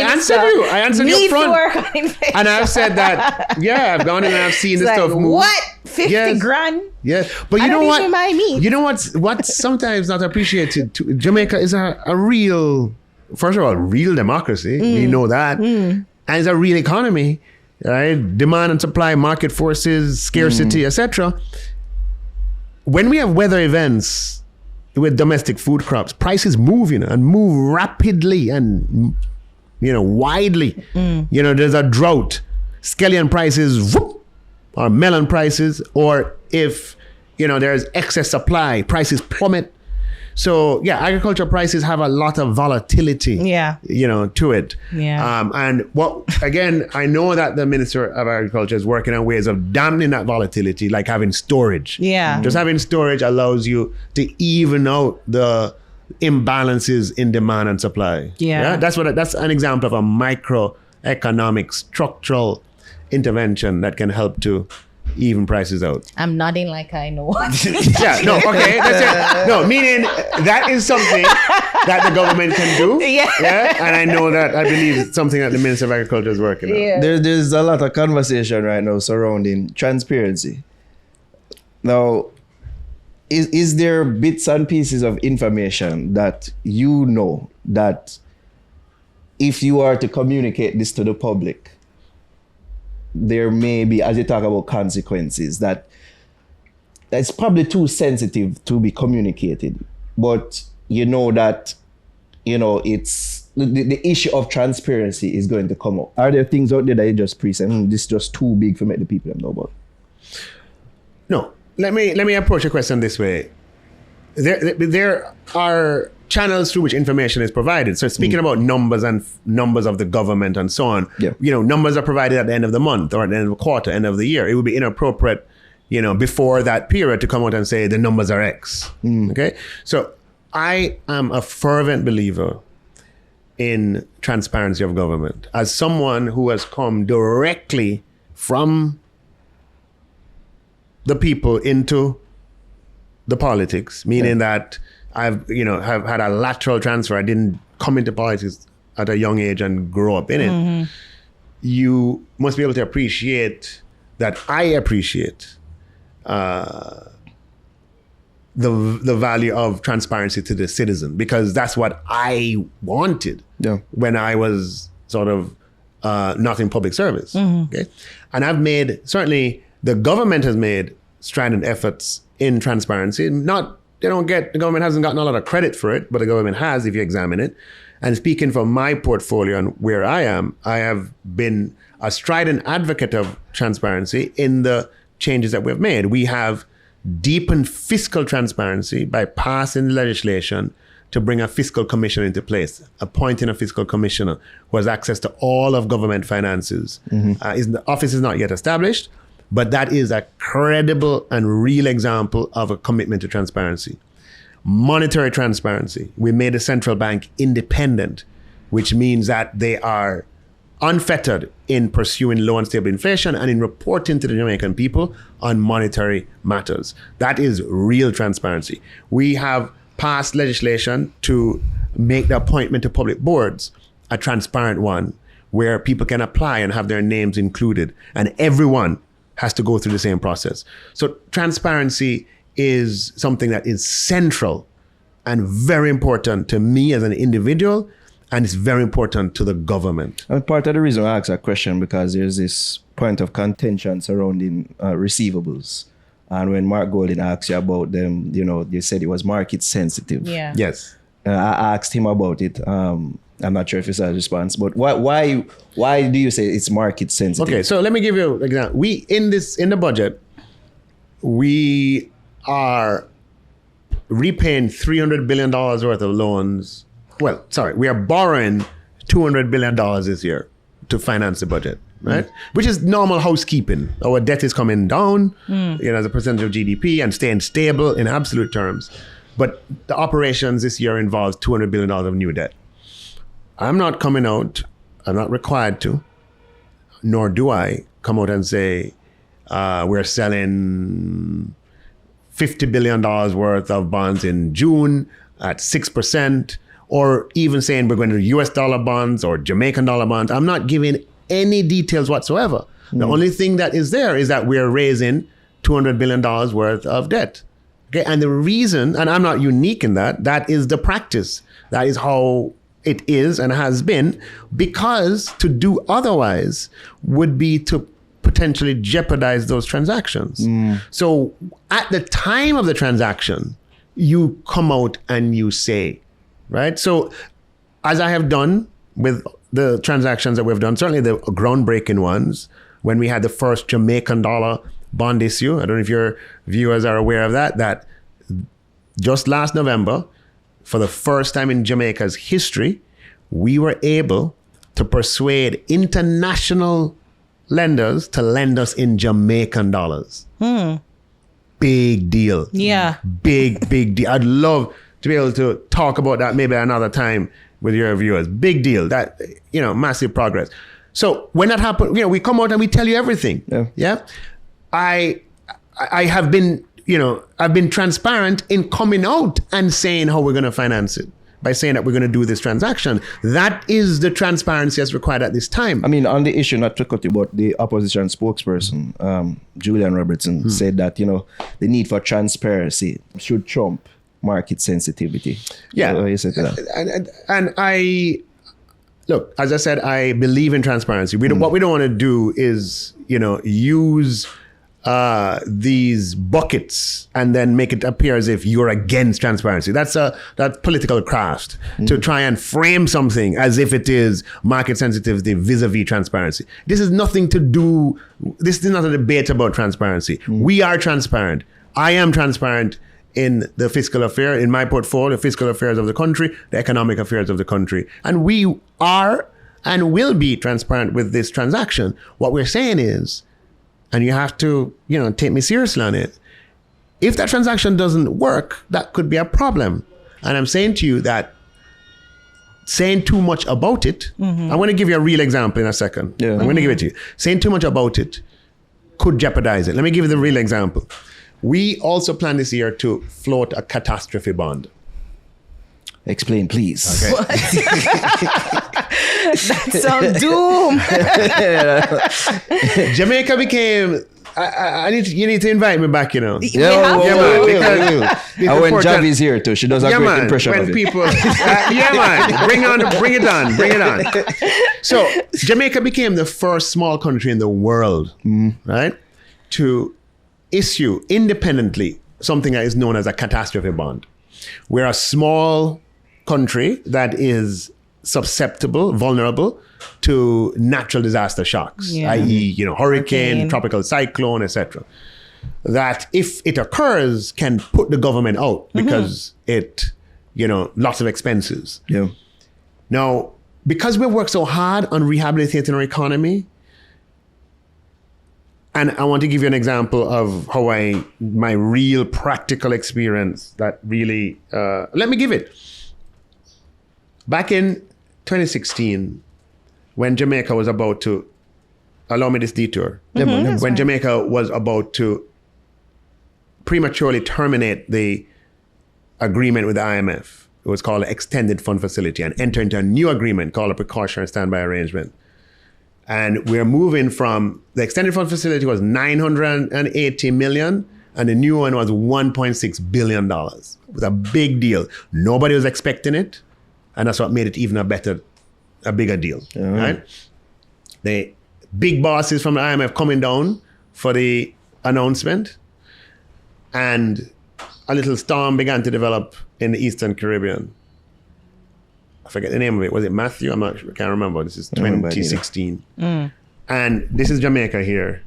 answered you to front. work on inflation. And I've said that, I've gone in and I've seen this stuff move. What? 50 grand? Yeah, but you know what? What's sometimes not appreciated? Jamaica is a real, first of all, real democracy. We know that. And it's a real economy, right? Demand and supply, market forces, scarcity, etc. When we have weather events with domestic food crops, prices move, and move rapidly and, widely. There's a drought, scallion prices, whoop, or melon prices, or if, there's excess supply, prices plummet. So, agricultural prices have a lot of volatility, to it. And I know that the Minister of Agriculture is working on ways of dampening that volatility, like having storage. Just having storage allows you to even out the imbalances in demand and supply. That's an example of a microeconomic structural intervention that can help to even prices out. I'm nodding like I know. That's it. No, meaning that is something that the government can do. And I know that, I believe it's something that the Minister of Agriculture is working on. There's a lot of conversation right now surrounding transparency. Now, is there bits and pieces of information that that if you are to communicate this to the public, there may be, as you talk about consequences, that's probably too sensitive to be communicated. But it's the issue of transparency is going to come up. Are there things out there that you just say, this is just too big for make the people know about? No. Let me approach the question this way. There are channels through which information is provided. So speaking about numbers and numbers of the government and so on, numbers are provided at the end of the month or at the end of the quarter, end of the year. It would be inappropriate, before that period to come out and say the numbers are X. Okay. So I am a fervent believer in transparency of government. As someone who has come directly from the people into the politics, meaning that I've have had a lateral transfer. I didn't come into politics at a young age and grow up in it. You must be able to appreciate that I appreciate the value of transparency to the citizen, because that's what I wanted when I was sort of not in public service. Okay, and certainly the government has made strident efforts in transparency. The government hasn't gotten a lot of credit for it, but the government has, if you examine it. And speaking from my portfolio and where I am, I have been a strident advocate of transparency in the changes that we've made. We have deepened fiscal transparency by passing legislation to bring a fiscal commission into place, appointing a fiscal commissioner who has access to all of government finances. The office is not yet established, but that is a credible and real example of a commitment to transparency. Monetary transparency. We made the central bank independent, which means that they are unfettered in pursuing low and stable inflation and in reporting to the Jamaican people on monetary matters. That is real transparency. We have passed legislation to make the appointment to public boards a transparent one, where people can apply and have their names included, and everyone has to go through the same process. So transparency is something that is central and very important to me as an individual, and it's very important to the government. And part of the reason I asked that question, because there's this point of contention surrounding receivables. And when Mark Golding asked you about them, you said it was market sensitive. Yeah. Yes. I asked him about it. I'm not sure if it's a response, but why do you say it's market sensitive? Okay, so let me give you an example. In the budget, we are repaying $300 billion worth of loans. Well, sorry, we are borrowing $200 billion this year to finance the budget, right? Which is normal housekeeping. Our debt is coming down, as a percentage of GDP, and staying stable in absolute terms. But the operations this year involves $200 billion of new debt. I'm not coming out, I'm not required to, nor do I come out and say we're selling $50 billion worth of bonds in June at 6%, or even saying we're going to US dollar bonds or Jamaican dollar bonds. I'm not giving any details whatsoever. The only thing that is there is that we're raising $200 billion worth of debt. Okay, and the reason, and I'm not unique in that is the practice. That is how it is and has been, because to do otherwise would be to potentially jeopardize those transactions. So at the time of the transaction, you come out and you say, right? So as I have done with the transactions that we've done, certainly the groundbreaking ones, when we had the first Jamaican dollar bond issue, I don't know if your viewers are aware of that just last November, for the first time in Jamaica's history, we were able to persuade international lenders to lend us in Jamaican dollars. Big deal. Yeah. Big deal. I'd love to be able to talk about that maybe another time with your viewers. Big deal. That, massive progress. So when that happened, we come out and we tell you everything. Yeah. I have been, I've been transparent in coming out and saying how we're going to finance it, by saying that we're going to do this transaction. That is the transparency that's required at this time. I mean, on the issue, not to cut you, but the opposition spokesperson, Julian Robertson, said that, the need for transparency should trump market sensitivity. Yeah. What you say to that? And I, look, as I said, I believe in transparency. What we don't want to do is, use these buckets and then make it appear as if you're against transparency. That's political craft, to try and frame something as if it is market sensitivity vis-a-vis transparency. This is nothing to do, this is not a debate about transparency. We are transparent. I am transparent in the fiscal affair, in my portfolio, fiscal affairs of the country, the economic affairs of the country. And we are and will be transparent with this transaction. What we're saying is, and you have to, take me seriously on it, if that transaction doesn't work, that could be a problem. And I'm saying to you that saying too much about it, I'm going to give you a real example in a second. Yeah. I'm going to give it to you. Saying too much about it could jeopardize it. Let me give you the real example. We also plan this year to float a catastrophe bond. Explain, please. Okay. That's some doom. Jamaica became. You need to invite me back, you know. Yeah, man. And when Javi's here too, she does a great impression when of it. people, man, bring it on. So Jamaica became the first small country in the world, right, to issue independently something that is known as a catastrophe bond. We're a small country that is susceptible, vulnerable to natural disaster shocks, i.e., hurricane, tropical cyclone, etc. That if it occurs, can put the government out because it, lots of expenses. Yeah. Now, because we work so hard on rehabilitating our economy, and I want to give you an example of how my real practical experience that really, let me give it. Back in 2016, when Jamaica was about to, allow me this detour, when Jamaica was about to prematurely terminate the agreement with the IMF, it was called an extended fund facility, and enter into a new agreement called a precautionary standby arrangement. And we're moving from, the extended fund facility was 980 million, and the new one was $1.6 billion. It was a big deal. Nobody was expecting it. And that's what made it even a bigger deal, right? The big bosses from the IMF coming down for the announcement, and a little storm began to develop in the Eastern Caribbean. I forget the name of it. Was it Matthew? I can't remember. This is 2016. And this is Jamaica here.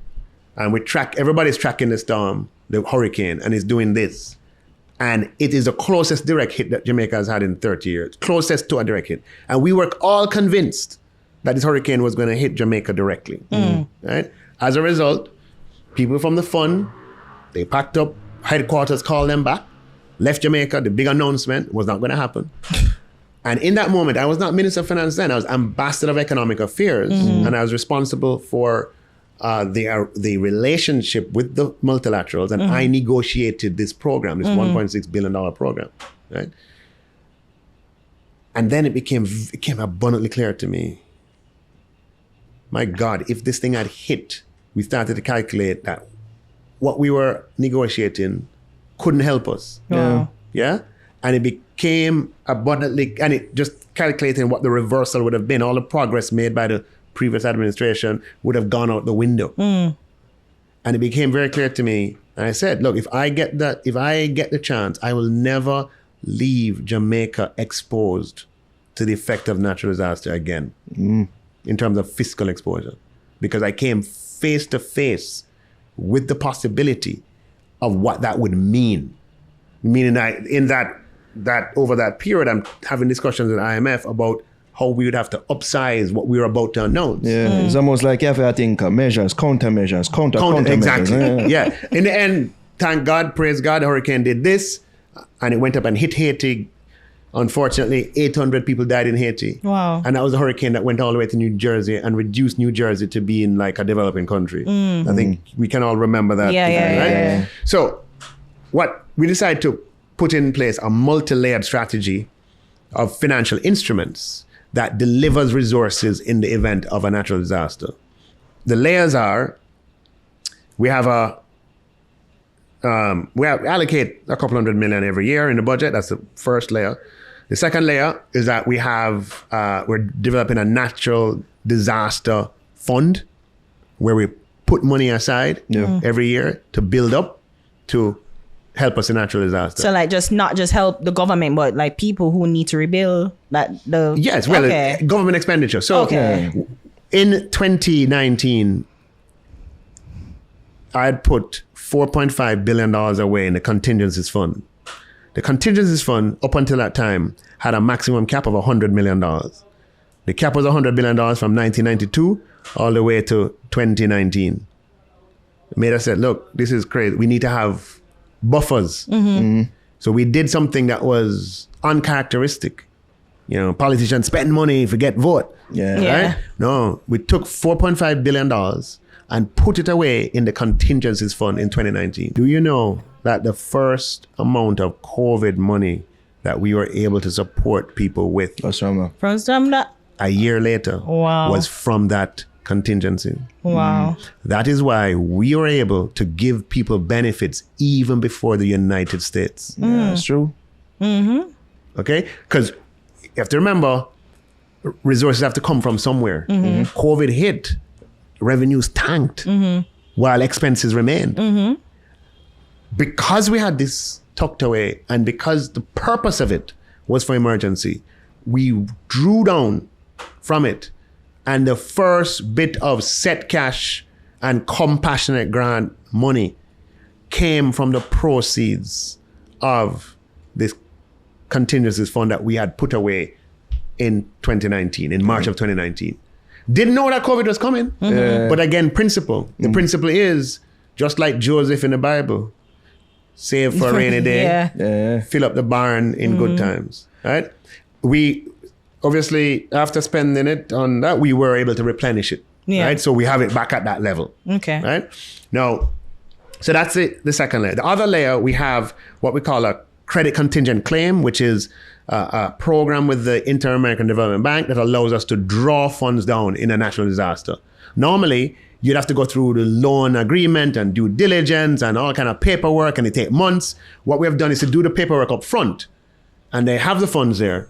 And everybody's tracking the storm, the hurricane, and it's doing this. And it is the closest direct hit that Jamaica has had in 30 years. Closest to a direct hit. And we were all convinced that this hurricane was going to hit Jamaica directly. Right? As a result, people from the fund, they packed up, headquarters called them back, left Jamaica. The big announcement was not going to happen. And in that moment, I was not Minister of Finance then. I was Ambassador of Economic Affairs. And I was responsible for the relationship with the multilaterals. And I negotiated this program, this $1.6 billion program. Right? And then it became abundantly clear to me, my God, if this thing had hit, we started to calculate that what we were negotiating couldn't help us. Yeah? And it became abundantly, and it just calculating what the reversal would have been. All the progress made by the previous administration would have gone out the window. And it became very clear to me. And I said, look, if I get the chance, I will never leave Jamaica exposed to the effect of natural disaster again in terms of fiscal exposure. Because I came face to face with the possibility of what that would mean. Meaning that over that period, I'm having discussions with IMF about how we would have to upsize what we were about to announce. Yeah, it's almost like you have to think measures, countermeasures, countermeasures. Exactly. Yeah. In the end, thank God, praise God, the hurricane did this, and it went up and hit Haiti. Unfortunately, 800 people died in Haiti. Wow. And that was a hurricane that went all the way to New Jersey and reduced New Jersey to being like a developing country. I think we can all remember that. Yeah. So what we decided to put in place a multi-layered strategy of financial instruments that delivers resources in the event of a natural disaster. The layers are, we allocate a couple $100 million every year in the budget. That's the first layer. The second layer is that we're developing a natural disaster fund where we put money aside every year to build up to help us in natural disaster. So like not just help the government, but like people who need to rebuild government expenditure. So in 2019, I had put $4.5 billion away in the contingencies fund. The contingencies fund, up until that time, had a maximum cap of $100 million. The cap was $100 million from 1992 all the way to 2019. It made us say, look, this is crazy. We need to have buffers. So we did something that was uncharacteristic. Politicians spend money, forget vote. Right? No, we took $4.5 billion and put it away in the contingencies fund in 2019. Do you know that the first amount of COVID money that we were able to support people with From some that. a year later was from that contingency. Wow. That is why we were able to give people benefits even before the United States. Yeah, that's true. Okay? Because you have to remember, resources have to come from somewhere. COVID hit, revenues tanked while expenses remained. Because we had this tucked away and because the purpose of it was for emergency, we drew down from it. And the first bit of set cash and compassionate grant money came from the proceeds of this contingencies fund that we had put away in 2019, in March of 2019. Didn't know that COVID was coming. But again, principle. The principle is just like Joseph in the Bible. Save for a rainy day. Fill up the barn in good times. Right? We obviously, after spending it on that, we were able to replenish it. Right? So we have it back at that level. Okay. Right? Now, so that's it, the second layer. The other layer, we have what we call a credit contingent claim, which is a program with the Inter-American Development Bank that allows us to draw funds down in a natural disaster. Normally, you'd have to go through the loan agreement and due diligence and all kind of paperwork, and it take months. What we have done is to do the paperwork up front, and they have the funds there.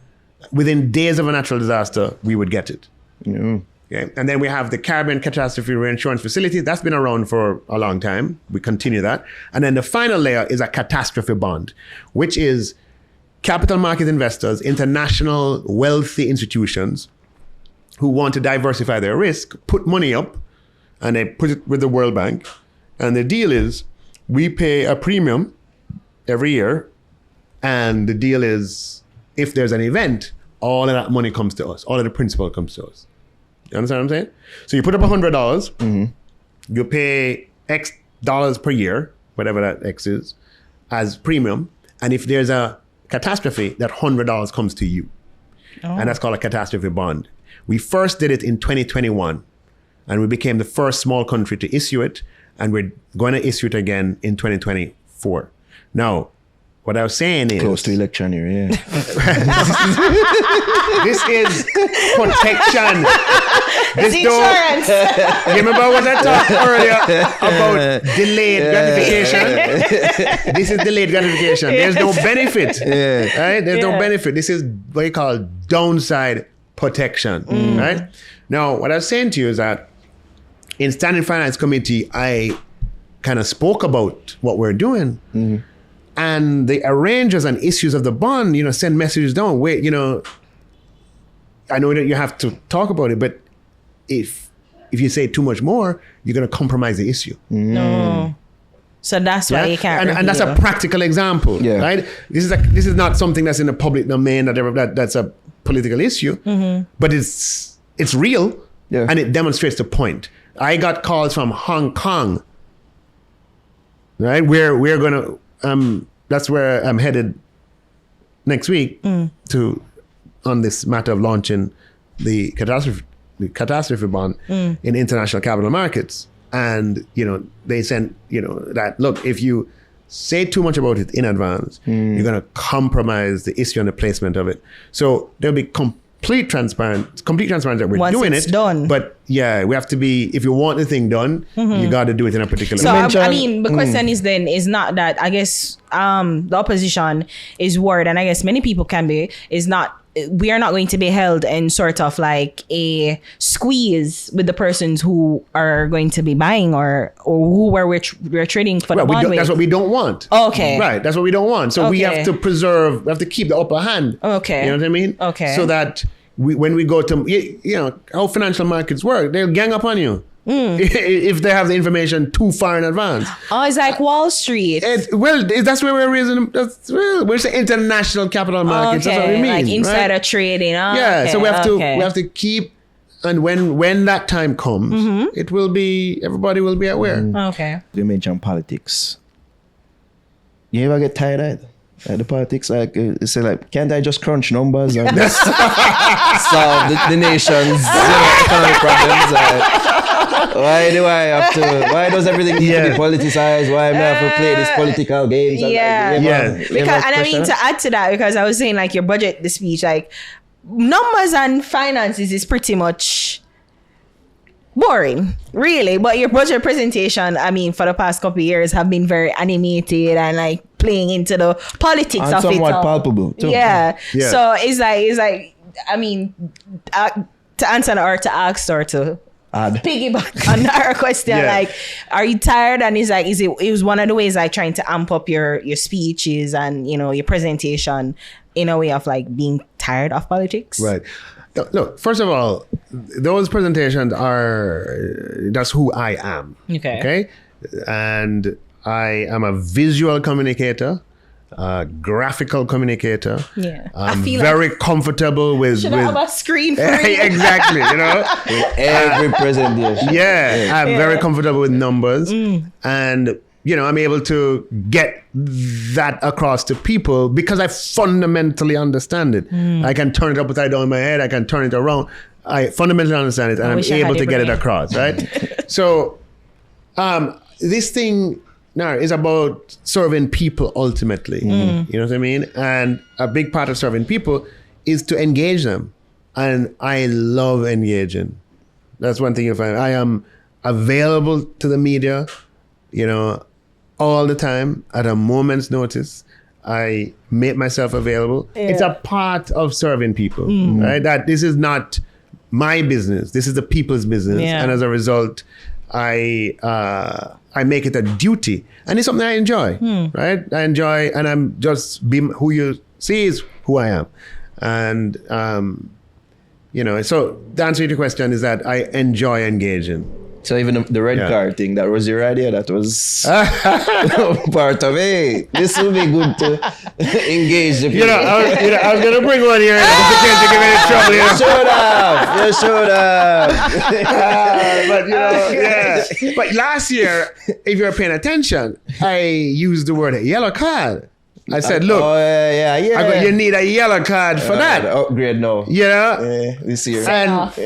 Within days of a natural disaster, we would get it. Okay. And then we have the Caribbean Catastrophe Reinsurance Facility. That's been around for a long time. We continue that. And then the final layer is a catastrophe bond, which is capital market investors, international wealthy institutions who want to diversify their risk, put money up, and they put it with the World Bank. And the deal is we pay a premium every year. And the deal is if there's an event, all of that money comes to us. All of the principal comes to us. You understand what I'm saying? So you put up $100, you pay X dollars per year, whatever that X is, as premium. And if there's a catastrophe, that $100 comes to you. And that's called a catastrophe bond. We first did it in 2021, and we became the first small country to issue it. And we're going to issue it again in 2024. Now, what I was saying is... Close to election year, yeah. This is protection. This insurance. You remember what I talked earlier about delayed gratification? This is delayed gratification. There's no benefit. Right? There's no benefit. This is what you call downside protection. Right? Now, what I was saying to you is that in Standing Finance Committee, I kind of spoke about what we're doing. And the arrangers and issues of the bond, send messages down. Wait, I know that you have to talk about it, but if you say too much more, you're going to compromise the issue. No. So that's why you can't. And that's a practical example, right? This is not something that's in the public domain that's a political issue, but it's real, and it demonstrates the point. I got calls from Hong Kong, right? We're going to. That's where I'm headed next week on this matter of launching the catastrophe bond in international capital markets. And, they sent, that, look, if you say too much about it in advance, you're going to compromise the issue and the placement of it. So there'll be complete transparent that we're once doing it's it. Done. But yeah, we have to be, if you want the thing done, you got to do it in a particular way. So the question is not that, I guess, the opposition is worried, and I guess many people can be, is not, we are not going to be held in sort of like a squeeze with the persons who are going to be buying or who we're trading for the bond with. That's what we don't want. Okay. Right. That's what we don't want. So we have to we have to keep the upper hand. Okay. You know what I mean? Okay. So that when we go to, how financial markets work, they'll gang up on you. If they have the information too far in advance. Oh, it's like Wall Street. That's where we're raising. We're saying international capital markets. That's what we mean. Like insider trading. So we have to keep, and when that time comes, it will be, everybody will be aware. Okay. You mentioned politics. You ever get tired of it? The politics, like, say, like, can't I just crunch numbers and just solve the nation's economic problems? Why do I have to? Why does everything need to be politicized? Why am I have to play these political games? Because, and I mean, to add to that, because I was saying, like, your budget, the speech, like, numbers and finances is pretty much boring, really. But your budget presentation, I mean, for the past couple of years have been very animated and like playing into the politics and of somewhat it all. palpable too. Yeah. So it's like I mean, to answer or to ask or to piggyback on our question, like, are you tired? And it's like, it was one of the ways like trying to amp up your speeches and, you know, your presentation in a way of like being tired of politics. Right. Look, first of all, those presentations that's who I am. Okay. And I am a visual communicator, graphical communicator. Yeah. I'm very comfortable with. Should I have a screen for you? Exactly, you know. With every presentation. I'm very comfortable with numbers. And, you know, I'm able to get that across to people because I fundamentally understand it. I can turn it up upside down in my head. I can turn it around. I fundamentally understand it, and I'm able to get it across, right? So this thing now is about serving people ultimately. You know what I mean? And a big part of serving people is to engage them. And I love engaging. That's one thing you'll find. I am available to the media, you know, all the time at a moment's notice. I make myself available. It's a part of serving people, right? That this is not my business. This is the people's business. And as a result, I make it a duty. And it's something I enjoy, right? I enjoy, and I'm just being who you see is who I am. And, you know, so the answer to your question is that I enjoy engaging. So even the red card thing, that was your idea? That was part of, hey, this will be good to engage the people. I was going to bring one here just in case you give me any trouble here. You should have. But, you know, But last year, if you're paying attention, I used the word yellow card. I said, look, you need a yellow card for that. Upgrade now. You know? This year. And,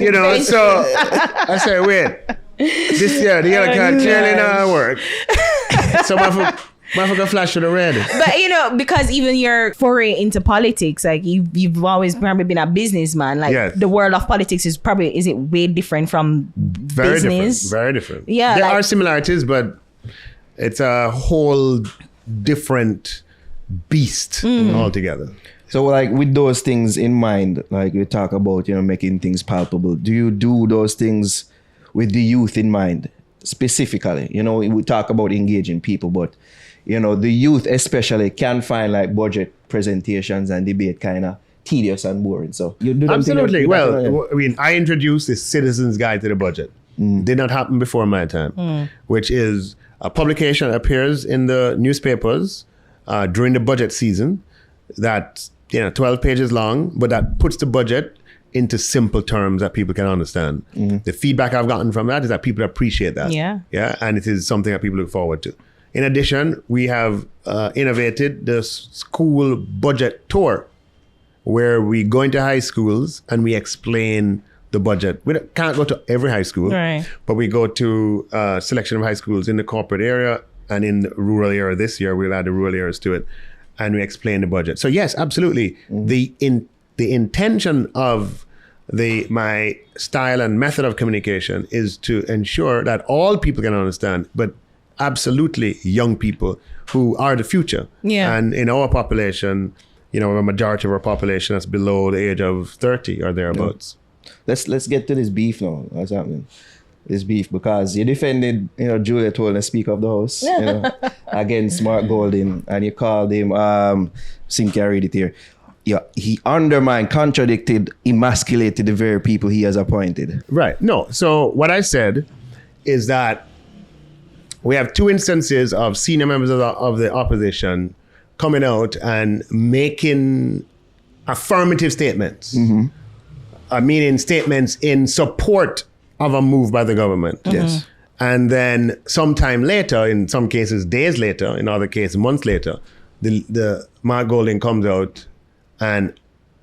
you know, so I said, wait, this year, the yellow card clearly not work. So my motherfucker flash to the red. But, you know, because even your foray into politics, like you've always probably been a businessman. Like the world of politics is it way different from business? Very different. Yeah. There are similarities, but it's a whole different beast altogether. So like with those things in mind, like we talk about, you know, making things palpable, do you do those things with the youth in mind specifically? You know, we talk about engaging people, but you know, the youth especially can find like budget presentations and debate kind of tedious and boring. So you do them. Absolutely. Well, I mean, I introduced the Citizen's Guide to the Budget. Did not happen before my time, which is a publication that appears in the newspapers during the budget season. That, you know, 12 pages long, but that puts the budget into simple terms that people can understand. The feedback I've gotten from that is that people appreciate that. Yeah, and it is something that people look forward to. In addition, we have innovated the school budget tour, where we go into high schools and we explain the budget. We can't go to every high school, but we go to a selection of high schools in the corporate area and in the rural area. This year, we'll add the rural areas to it, and we explain the budget. So yes, absolutely. The intention of my style and method of communication is to ensure that all people can understand, but absolutely young people who are the future. And in our population, you know, a majority of our population is below the age of 30 or thereabouts. Let's get to this beef now. What's happening? This beef, because you defended, you know, Juliet Holness, Speaker of the House, you know, against Mark Golding, and you called him, think I read it here. Yeah, he undermined, contradicted, emasculated the very people he has appointed. Right. No. So what I said is that we have two instances of senior members of the opposition coming out and making affirmative statements. Meaning statements in support of a move by the government. Yes. And then sometime later, in some cases days later, in other cases months later, the Mark Golding comes out and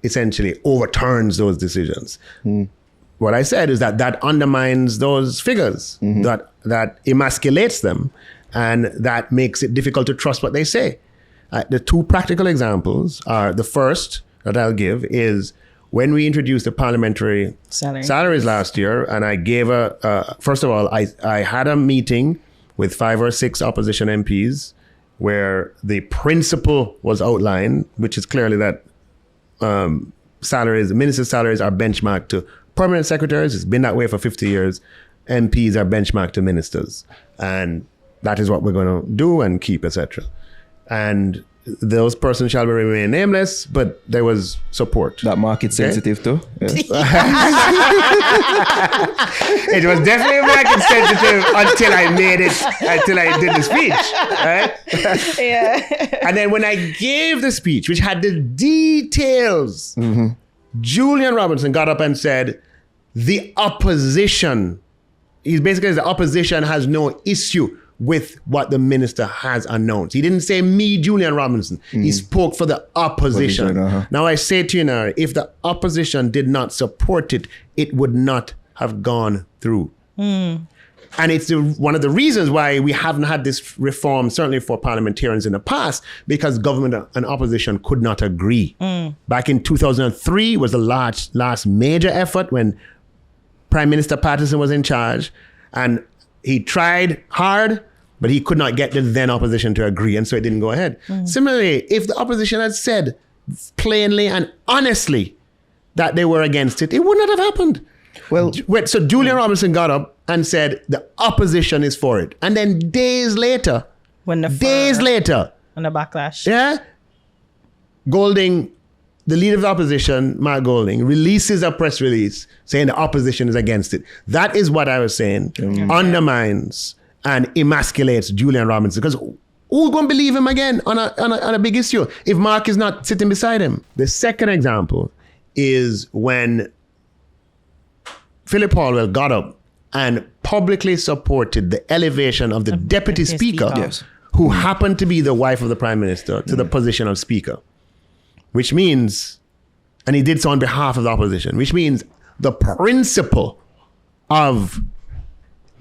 essentially overturns those decisions. What I said is that undermines those figures, that emasculates them, and that makes it difficult to trust what they say. The two practical examples are, the first that I'll give is when we introduced the parliamentary salaries last year, and I gave first of all, I had a meeting with 5 or 6 opposition MPs where the principle was outlined, which is clearly that ministers' salaries are benchmarked to permanent secretaries. It's been that way for 50 years. MPs are benchmarked to ministers. And that is what we're going to do and keep, etc. And those persons shall remain nameless, but there was support. That market sensitive too? Yeah. It was definitely market sensitive until I did the speech, right? Yeah. And then when I gave the speech, which had the details, Julian Robinson got up and said, the opposition has no issue with what the minister has announced. He didn't say me, Julian Robinson. He spoke for the opposition. Now I say to you now, if the opposition did not support it, it would not have gone through. And it's one of the reasons why we haven't had this reform, certainly for parliamentarians in the past, because government and opposition could not agree. Back in 2003 was the last major effort when Prime Minister Patterson was in charge, and he tried hard, but he could not get the then opposition to agree, and so it didn't go ahead. Similarly, if the opposition had said plainly and honestly that they were against it, it would not have happened. So Julian Robinson got up and said the opposition is for it, and then days later, on the backlash, Golding, the leader of the opposition, Mark Golding, releases a press release saying the opposition is against it. That is what I was saying, undermines and emasculates Julian Robinson, because who's going to believe him again on a big issue if Mark is not sitting beside him? The second example is when Philip Hallwell got up and publicly supported the elevation of the Deputy Speaker, who happened to be the wife of the Prime Minister, to the position of Speaker. Which means, and he did so on behalf of the opposition, which means the principle of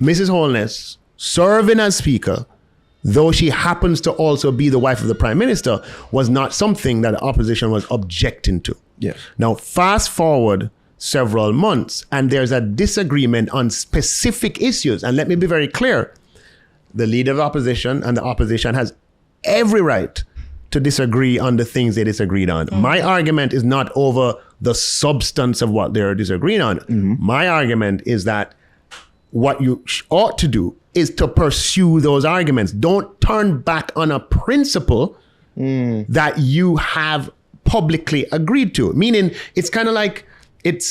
Mrs. Holness serving as Speaker, though she happens to also be the wife of the Prime Minister, was not something that the opposition was objecting to. Yes. Now, fast forward several months, and there's a disagreement on specific issues. And let me be very clear, the leader of the opposition and the opposition has every right to disagree on the things they disagreed on. My argument is not over the substance of what they're disagreeing on. My argument is that what you ought to do is to pursue those arguments. Don't turn back on a principle that you have publicly agreed to. Meaning, it's kind of like you've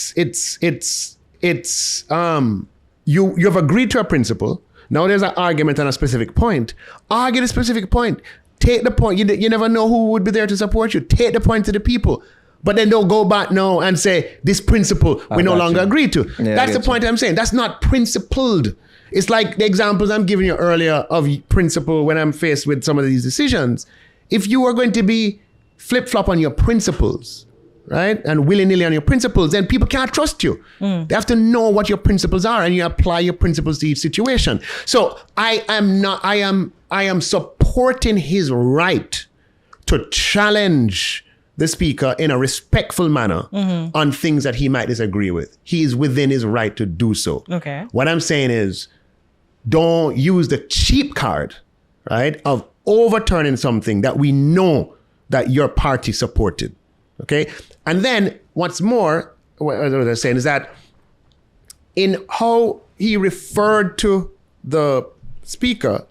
agreed to a principle. Now there's an argument on a specific point. Argue the specific point. Take the point. You never know who would be there to support you. Take the point to the people. But then don't go back now and say, this principle we no longer agree to. Yeah, that's the point I'm saying. That's not principled. It's like the examples I'm giving you earlier of principle when I'm faced with some of these decisions. If you are going to be flip-flop on your principles, right, and willy-nilly on your principles, then people can't trust you. They have to know what your principles are, and you apply your principles to each situation. So I am supporting his right to challenge the Speaker in a respectful manner on things that he might disagree with. He is within his right to do so. Okay. What I'm saying is, don't use the cheap card, right, of overturning something that we know that your party supported. Okay. And then what's more, what I was saying is that in how he referred to the Speaker,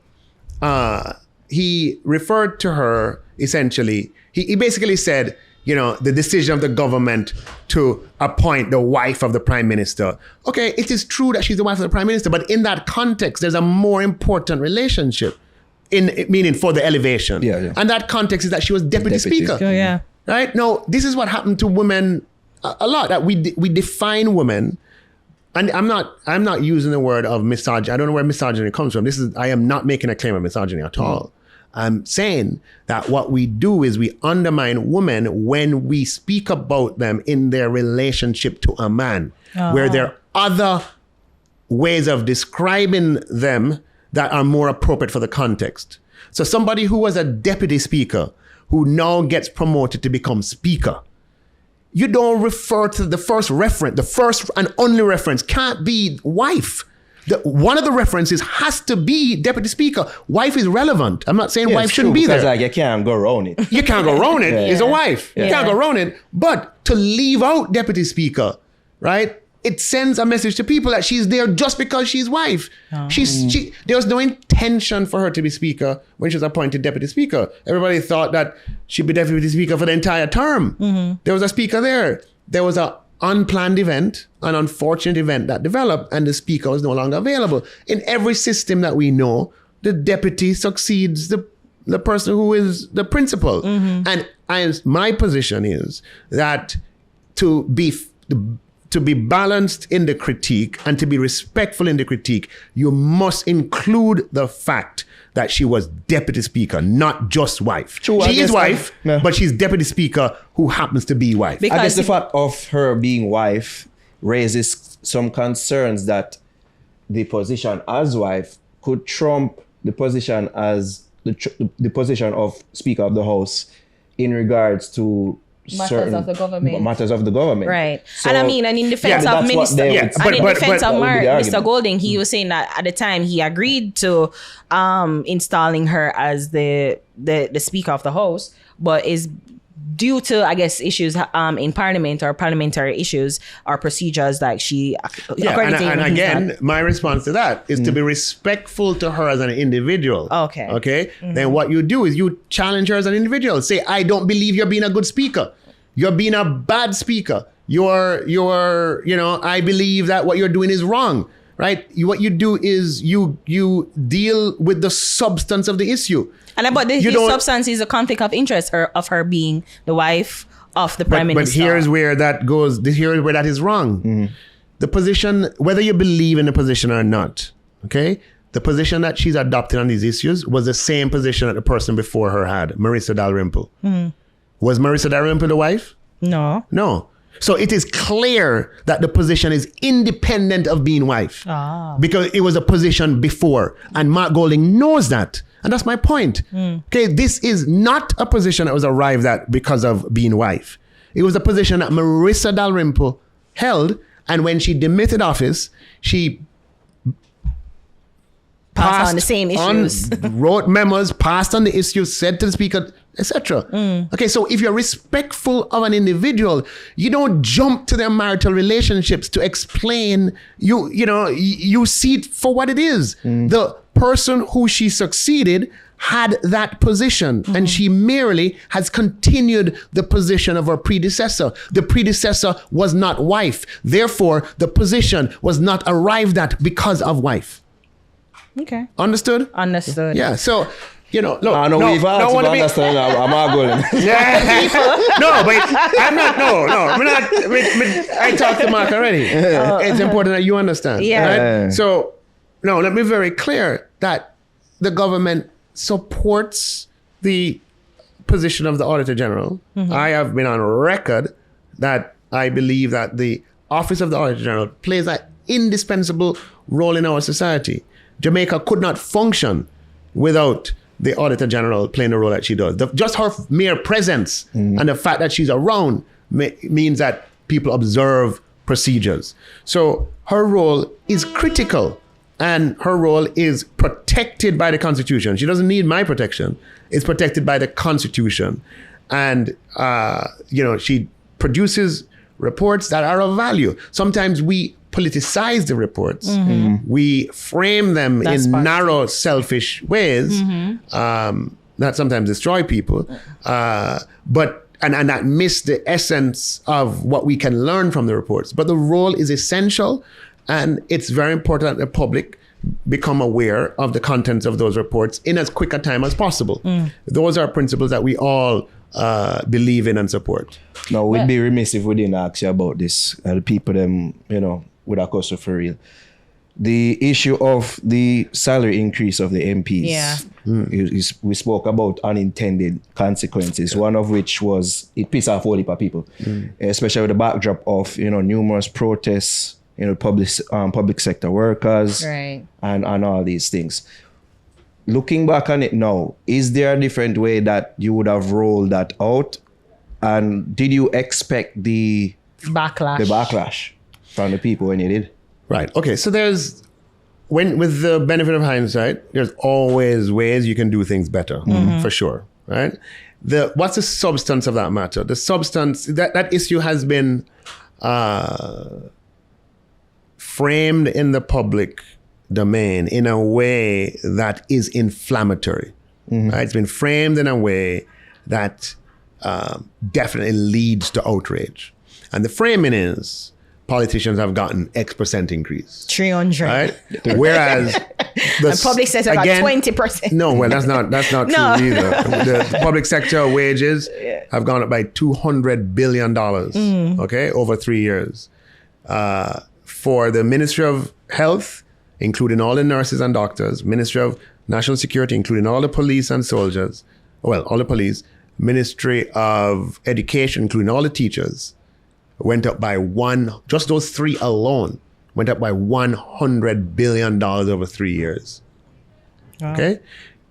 he referred to her essentially, he basically said, you know, the decision of the government to appoint the wife of the Prime Minister. Okay, it is true that she's the wife of the Prime Minister, but in that context, there's a more important relationship, meaning for the elevation. Yeah. And that context is that she was Deputy Speaker. Oh, yeah. Right? Now, this is what happened to women a lot, that we define women, and I'm not using the word of misogyny. I don't know where misogyny comes from. I am not making a claim of misogyny at all. I'm saying that what we do is we undermine women when we speak about them in their relationship to a man, where there are other ways of describing them that are more appropriate for the context. So somebody who was a deputy speaker who now gets promoted to become speaker, you don't refer to the first and only reference can't be wife. One of the references has to be deputy speaker. Wife is relevant. I'm not saying wife shouldn't be there. Like you can't go around it. You can't go around it. It's a wife. You can't go around it. But to leave out deputy speaker, right? It sends a message to people that she's there just because she's wife. There was no intention for her to be speaker when she was appointed deputy speaker. Everybody thought that she'd be deputy speaker for the entire term. There was a speaker there. There was an unplanned event, an unfortunate event that developed, and the speaker was no longer available. In every system that we know, the deputy succeeds the person who is the principal. And my position is that to be balanced in the critique and to be respectful in the critique, you must include the fact that she was deputy speaker, not just wife. She is wife, but she's deputy speaker who happens to be wife. Because I guess the fact of her being wife raises some concerns that the position as wife could trump the position as the position of Speaker of the House in regards to matters of the government. Right. So, and I mean, and in defense of Minister, Mr. Golding, he was saying that at the time he agreed to installing her as the Speaker of the House, but is due to, I guess, issues in Parliament or parliamentary issues or procedures that she, according to him, and again, my response to that is to be respectful to her as an individual. Okay. Then what you do is you challenge her as an individual. Say, I don't believe you're being a good speaker. You're being a bad speaker. You're, I believe that what you're doing is wrong. Right? What you do is you deal with the substance of the issue. And about the substance is a conflict of interest of her being the wife of the Prime Minister. But here's where that goes. Here's where that is wrong. The position, whether you believe in the position or not, okay? The position that she's adopted on these issues was the same position that the person before her had, Marissa Dalrymple. Was Marissa Dalrymple the wife? No. So it is clear that the position is independent of being wife. Because it was a position before. And Mark Golding knows that. And that's my point. Okay, this is not a position that was arrived at because of being wife. It was a position that Marissa Dalrymple held. And when she demitted office, she passed on the same issues. Wrote memos, passed on the issues, said to the speaker, etc. Okay, so if you're respectful of an individual, you don't jump to their marital relationships to explain. You see it for what it is. The person who she succeeded had that position, and she merely has continued the position of her predecessor. The predecessor was not wife. Therefore, the position was not arrived at because of wife. Okay. Understood? Yeah. So, look. We've asked to understand. I'm not going. No, but I'm not. No. We're not. I talked to Mark already. It's important that you understand. Yeah. Right? So, let me be very clear that the government supports the position of the Auditor General. I have been on record that I believe that the office of the Auditor General plays an indispensable role in our society. Jamaica could not function without the Auditor General playing the role that she does. Just her mere presence and the fact that she's around means that people observe procedures. So her role is critical, and her role is protected by the Constitution. She doesn't need my protection. It's protected by the Constitution. And, she produces reports that are of value. Sometimes we politicize the reports. We frame them in narrow, selfish ways that sometimes destroy people, but that miss the essence of what we can learn from the reports. But the role is essential, and it's very important that the public become aware of the contents of those reports in as quick a time as possible. Those are principles that we all believe in and support. No, we'd be remiss if we didn't ask you about this. The people, with a question for real. the issue of the salary increase of the MPs. Yeah. We spoke about unintended consequences, one of which was it pissed off all heap of people, especially with the backdrop of, numerous protests, public sector workers, Right. and all these things. Looking back on it now, is there a different way that you would have rolled that out? And did you expect the backlash from the people when you did? Right. Okay. So with the benefit of hindsight, there's always ways you can do things better, for sure. Right. What's the substance of that matter? The substance, that issue has been framed in the public domain in a way that is inflammatory. Right? It's been framed in a way that definitely leads to outrage. And the framing is politicians have gotten X% increase. 300. Right? Whereas the public sector got 20%. No, well, that's not No. true either. The public sector wages have gone up by $200 billion, okay, over 3 years. For the Ministry of Health, including all the nurses and doctors, Ministry of National Security, including all the police and soldiers, all the police, Ministry of Education, including all the teachers, went up by just those three alone, went up by $100 billion over 3 years. Wow. Okay?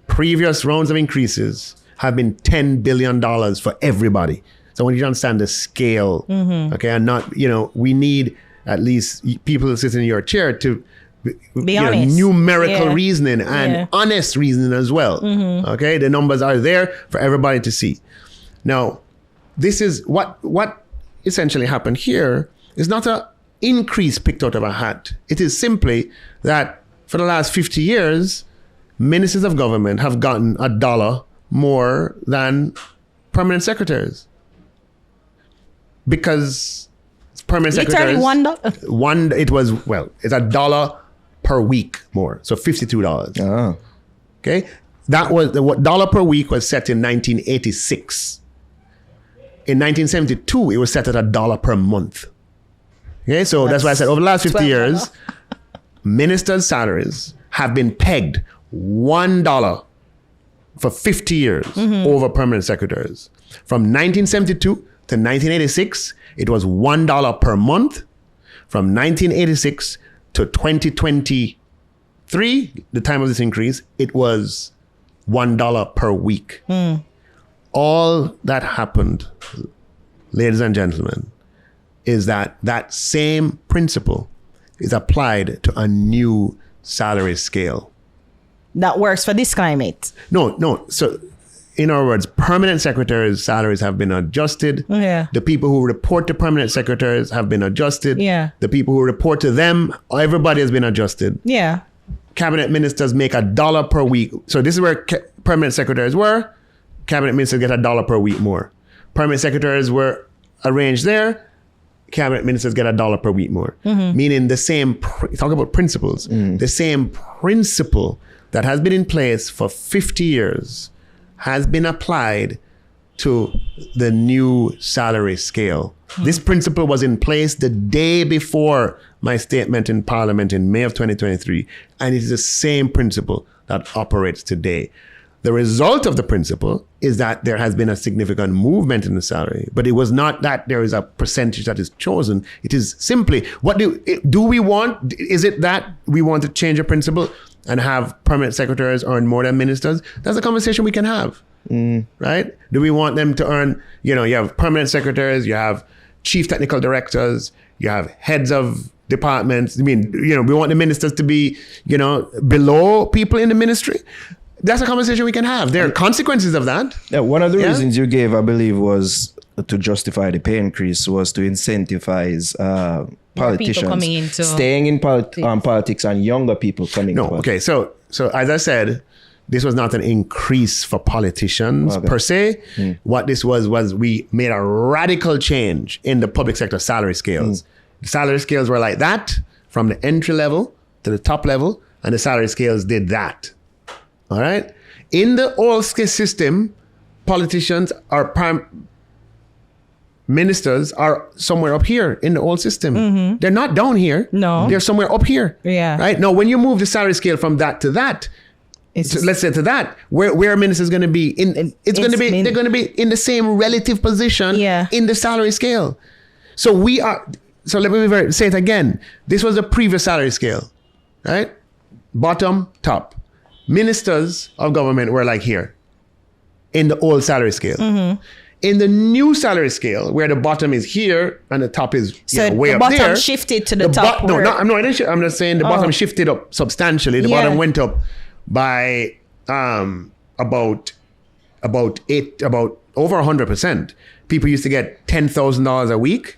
Previous rounds of increases have been $10 billion for everybody. So when you understand the scale, okay, and not, we need at least people sitting in your chair to be honest. Numerical reasoning and honest reasoning as well. Okay, the numbers are there for everybody to see. Now, this is what essentially happened here is not an increase picked out of a hat. It is simply that for the last 50 years, ministers of government have gotten $1 more than permanent secretaries. Because permanent secretaries... Literally $1? It's $1 per week more. So $52. Oh. Okay? That was the dollar per week was set in 1986. In 1972, it was set at $1 per month. Okay, so that's why I said over the last 50 years, ministers' salaries have been pegged $1 for 50 years over permanent secretaries. From 1972 to 1986, it was $1 per month. From 1986 to 2023, the time of this increase, it was $1 per week. All that happened, ladies and gentlemen, is that same principle is applied to a new salary scale. That works for this climate. No. So, in other words, permanent secretaries' salaries have been adjusted. Yeah. The people who report to permanent secretaries have been adjusted. Yeah. The people who report to them, everybody has been adjusted. Yeah. Cabinet ministers make $1 per week. So this is where permanent secretaries were. Cabinet ministers get $1 per week more. Permanent secretaries were arranged there. Cabinet ministers get $1 per week more. Meaning the same, talk about principles, the same principle that has been in place for 50 years has been applied to the new salary scale. This principle was in place the day before my statement in Parliament in May of 2023, and it is the same principle that operates today. The result of the principle is that there has been a significant movement in the salary, but it was not that there is a percentage that is chosen. It is simply, what do we want? Is it that we want to change a principle and have permanent secretaries earn more than ministers? That's a conversation we can have, right? Do we want them to earn, you have permanent secretaries, you have chief technical directors, you have heads of departments. We want the ministers to be, below people in the ministry. That's a conversation we can have. There are consequences of that. Yeah, one of the reasons you gave, I believe, was to justify the pay increase was to incentivize politicians staying in politics and younger people coming. No, okay. So as I said, this was not an increase for politicians per se. What this was we made a radical change in the public sector salary scales. The salary scales were like that from the entry level to the top level, and the salary scales did that. All right. In the old system, politicians are ministers are somewhere up here in the old system. They're not down here. No. They're somewhere up here. Yeah. Right? Now, when you move the salary scale from that to that, let's say to that, where are ministers going to be? They're going to be in the same relative position in the salary scale. So let me say it again. This was the previous salary scale, right? Bottom, top. Ministers of government were like here in the old salary scale. In the new salary scale, where the bottom is here and the top is way up there. So the bottom shifted to the top? I'm not saying the bottom shifted up substantially. The bottom went up by about over 100%. People used to get $10,000 a week.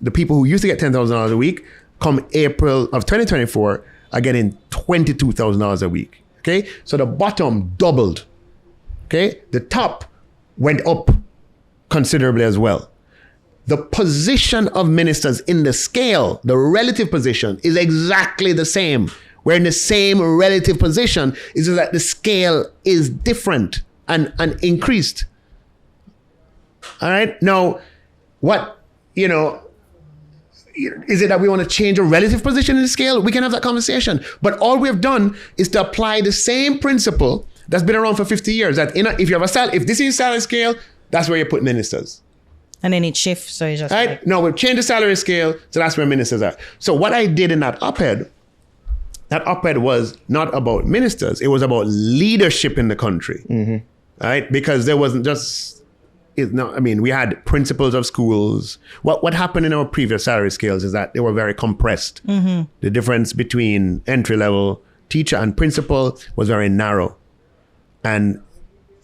The people who used to get $10,000 a week come April of 2024 are getting $22,000 a week. Okay, so the bottom doubled. Okay, the top went up considerably as well. The position of ministers in the scale, the relative position, is exactly the same. We're in the same relative position. It's just that the scale is different and increased. All right. Now, is it that we want to change a relative position in the scale? We can have that conversation. But all we've done is to apply the same principle that's been around for 50 years. That if you have if this is salary scale, that's where you put ministers. And then it shifts. So it's just right. No, we've changed the salary scale, so that's where ministers are. So what I did in that op-ed was not about ministers. It was about leadership in the country. Right? Because there wasn't just. We had principals of schools. What happened in our previous salary scales is that they were very compressed. The difference between entry-level teacher and principal was very narrow. And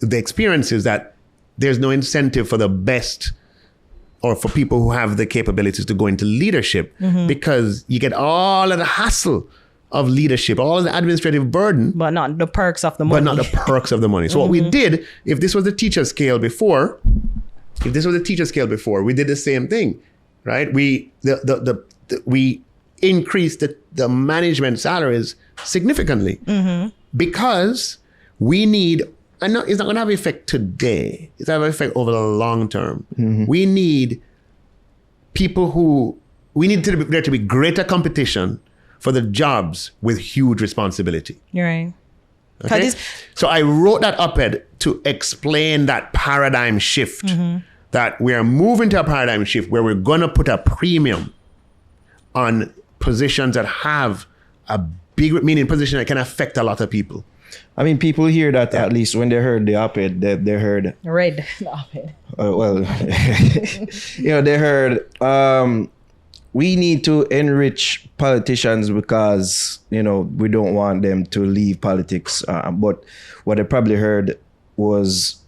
the experience is that there's no incentive for the best or for people who have the capabilities to go into leadership because you get all of the hassle of leadership, all of the administrative burden. But not the perks of the money. So what we did, if this was the teacher scale before, we did the same thing, right? We increased the management salaries significantly because we need, and it's not going to have effect today. It's going to have effect over the long term. We need people there to be greater competition for the jobs with huge responsibility. You're right. Okay? So I wrote that op-ed to explain that paradigm shift, that we are moving to a paradigm shift where we're going to put a premium on positions that have a big, meaning position that can affect a lot of people. I mean, people hear that at least when they heard the op-ed, they heard... Read the op-ed. They heard... we need to enrich politicians because, we don't want them to leave politics. But what they probably heard was,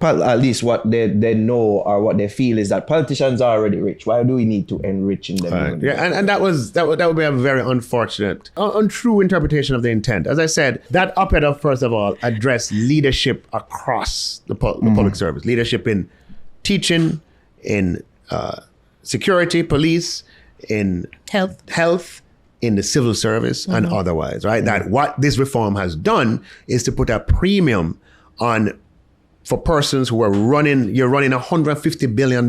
at least what they know or what they feel is that politicians are already rich. Why do we need to enrich them? Right. Yeah, and that would be a very unfortunate, untrue interpretation of the intent. As I said, that op-ed, first of all, addressed leadership across the public service. Leadership in teaching, in... security, police, in health, in the civil service, and otherwise, right? That what this reform has done is to put a premium for persons who are running $150 billion.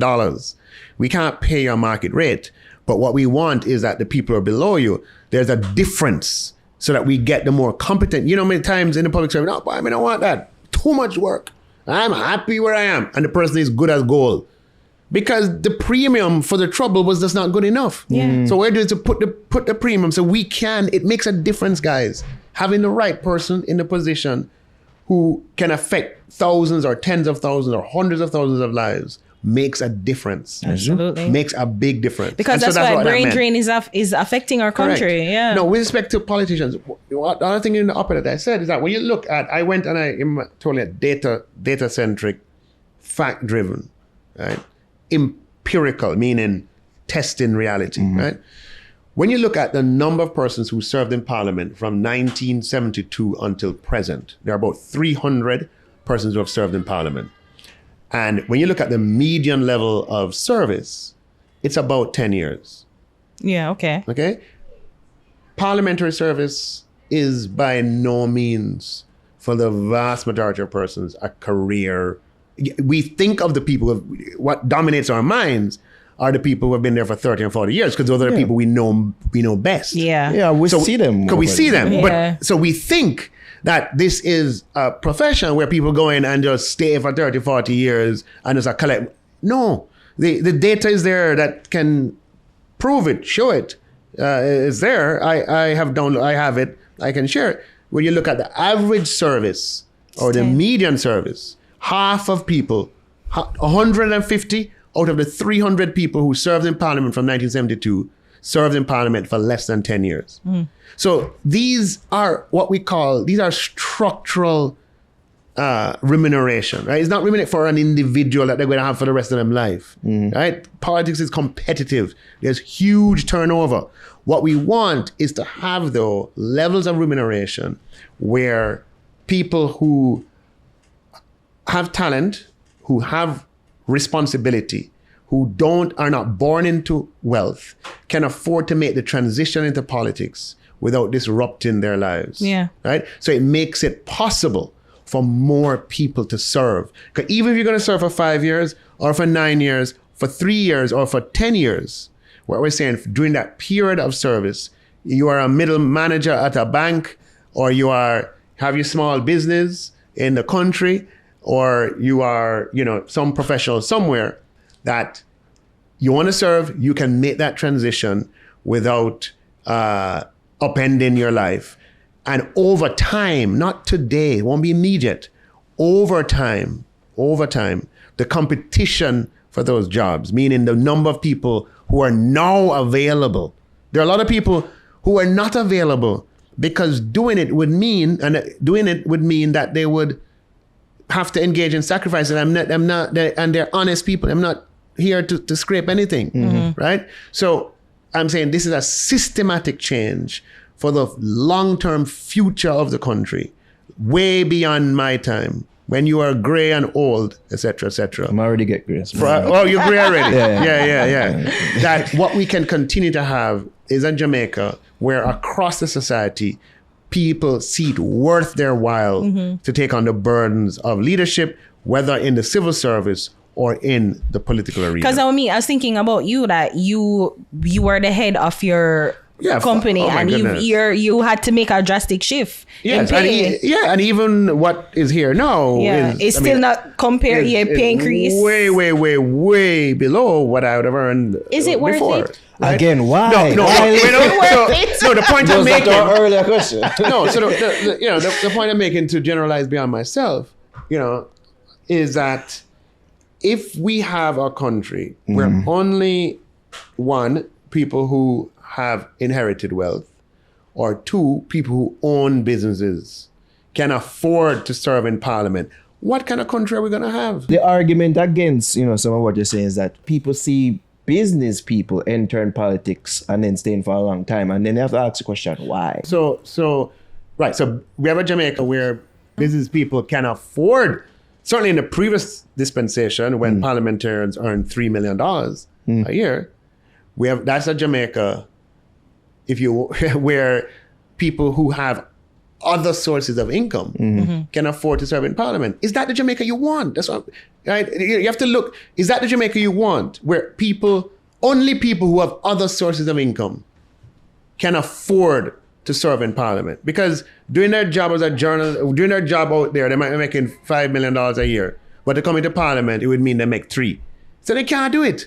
We can't pay your market rate, but what we want is that the people who are below you, there's a difference so that we get the more competent. Many times in the public service, I don't want that. Too much work. I'm happy where I am. And the person is good as gold. Because the premium for the trouble was just not good enough. Yeah. So we're doing to put the premium so it makes a difference, guys. Having the right person in the position who can affect thousands or tens of thousands or hundreds of thousands of lives makes a difference. Absolutely. Makes a big difference. Because that's why brain drain is affecting our country. Correct. Yeah. No, with respect to politicians, the other thing in the op-ed that I said is that when you look at, I went and I'm totally data-centric, fact-driven, right? Empirical, meaning testing reality, right? When you look at the number of persons who served in Parliament from 1972 until present, there are about 300 persons who have served in Parliament. And when you look at the median level of service, it's about 10 years. Yeah, okay. Okay? Parliamentary service is by no means, for the vast majority of persons, a career we think of the people, what dominates our minds are the people who have been there for 30 and 40 years, because those are the people we know best. Yeah, we see them. Because we see them. Yeah. But so we think that this is a profession where people go in and just stay for 30, 40 years and just collect. No, the data is there that can prove it, show it. It's there. I have it. I can share it. When you look at the average service or the median service, half of people, 150 out of the 300 people who served in Parliament from 1972 served in Parliament for less than 10 years. So these are these are structural remuneration, right? It's not remuneration for an individual that they're going to have for the rest of their life, right? Politics is competitive. There's huge turnover. What we want is to have, though, levels of remuneration where people who have talent, who have responsibility, who are not born into wealth, can afford to make the transition into politics without disrupting their lives. Yeah. Right? So it makes it possible for more people to serve. Because even if you're going to serve for 5 years or for 9 years, for 3 years or for 10 years, what we're saying, during that period of service, you are a middle manager at a bank, or you have your small business in the country, or you are, some professional somewhere that you want to serve, you can make that transition without upending your life. And over time, not today, it won't be immediate, over time, the competition for those jobs, meaning the number of people who are now available. There are a lot of people who are not available because doing it would mean that they would have to engage in sacrifice. And and they're honest people. I'm not here to scrape anything, right? So I'm saying this is a systematic change for the long-term future of the country, way beyond my time, when you are gray and old, etc., etc. I'm already get gray. Oh, you're gray already? Yeah. That what we can continue to have is a Jamaica where across the society, people see it worth their while to take on the burdens of leadership, whether in the civil service or in the political arena. Because I was thinking about you, that you were the head of your company, and you had to make a drastic shift. Yes, in pay. and even what is here now it's still not compared. Pay increase way below what I would have earned. Is it worth before. it? Right? Again, why? No. So the point I'm making. Earlier question. No, so the point I'm making, to generalize beyond myself, is that if we have a country where only one, people who have inherited wealth, or two, people who own businesses can afford to serve in Parliament, what kind of country are we going to have? The argument against, some of what you're saying is that people see business people enter in politics and then staying for a long time, and then they have to ask the question, why? So we have a Jamaica where business people can afford, certainly in the previous dispensation when parliamentarians earned $3 million a year, that's a Jamaica where people who have other sources of income can afford to serve in Parliament. Is that the Jamaica you want? That's what, right? You have to look. Is that the Jamaica you want, where only people who have other sources of income can afford to serve in Parliament? Because doing their job as a journalist, doing their job out there, they might be making $5 million a year, but to come into Parliament, it would mean they make $3 million. So they can't do it.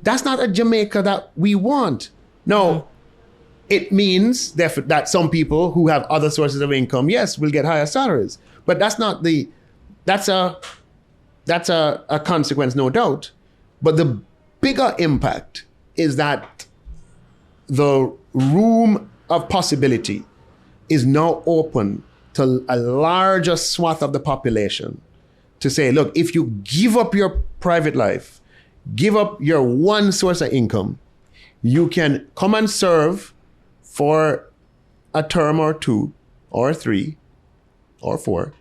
That's not a Jamaica that we want. No. It means that some people who have other sources of income, yes, will get higher salaries. But that's a consequence, no doubt. But the bigger impact is that the room of possibility is now open to a larger swath of the population to say, look, if you give up your private life, give up your one source of income, you can come and serve for a term or 2 or 3 or 4,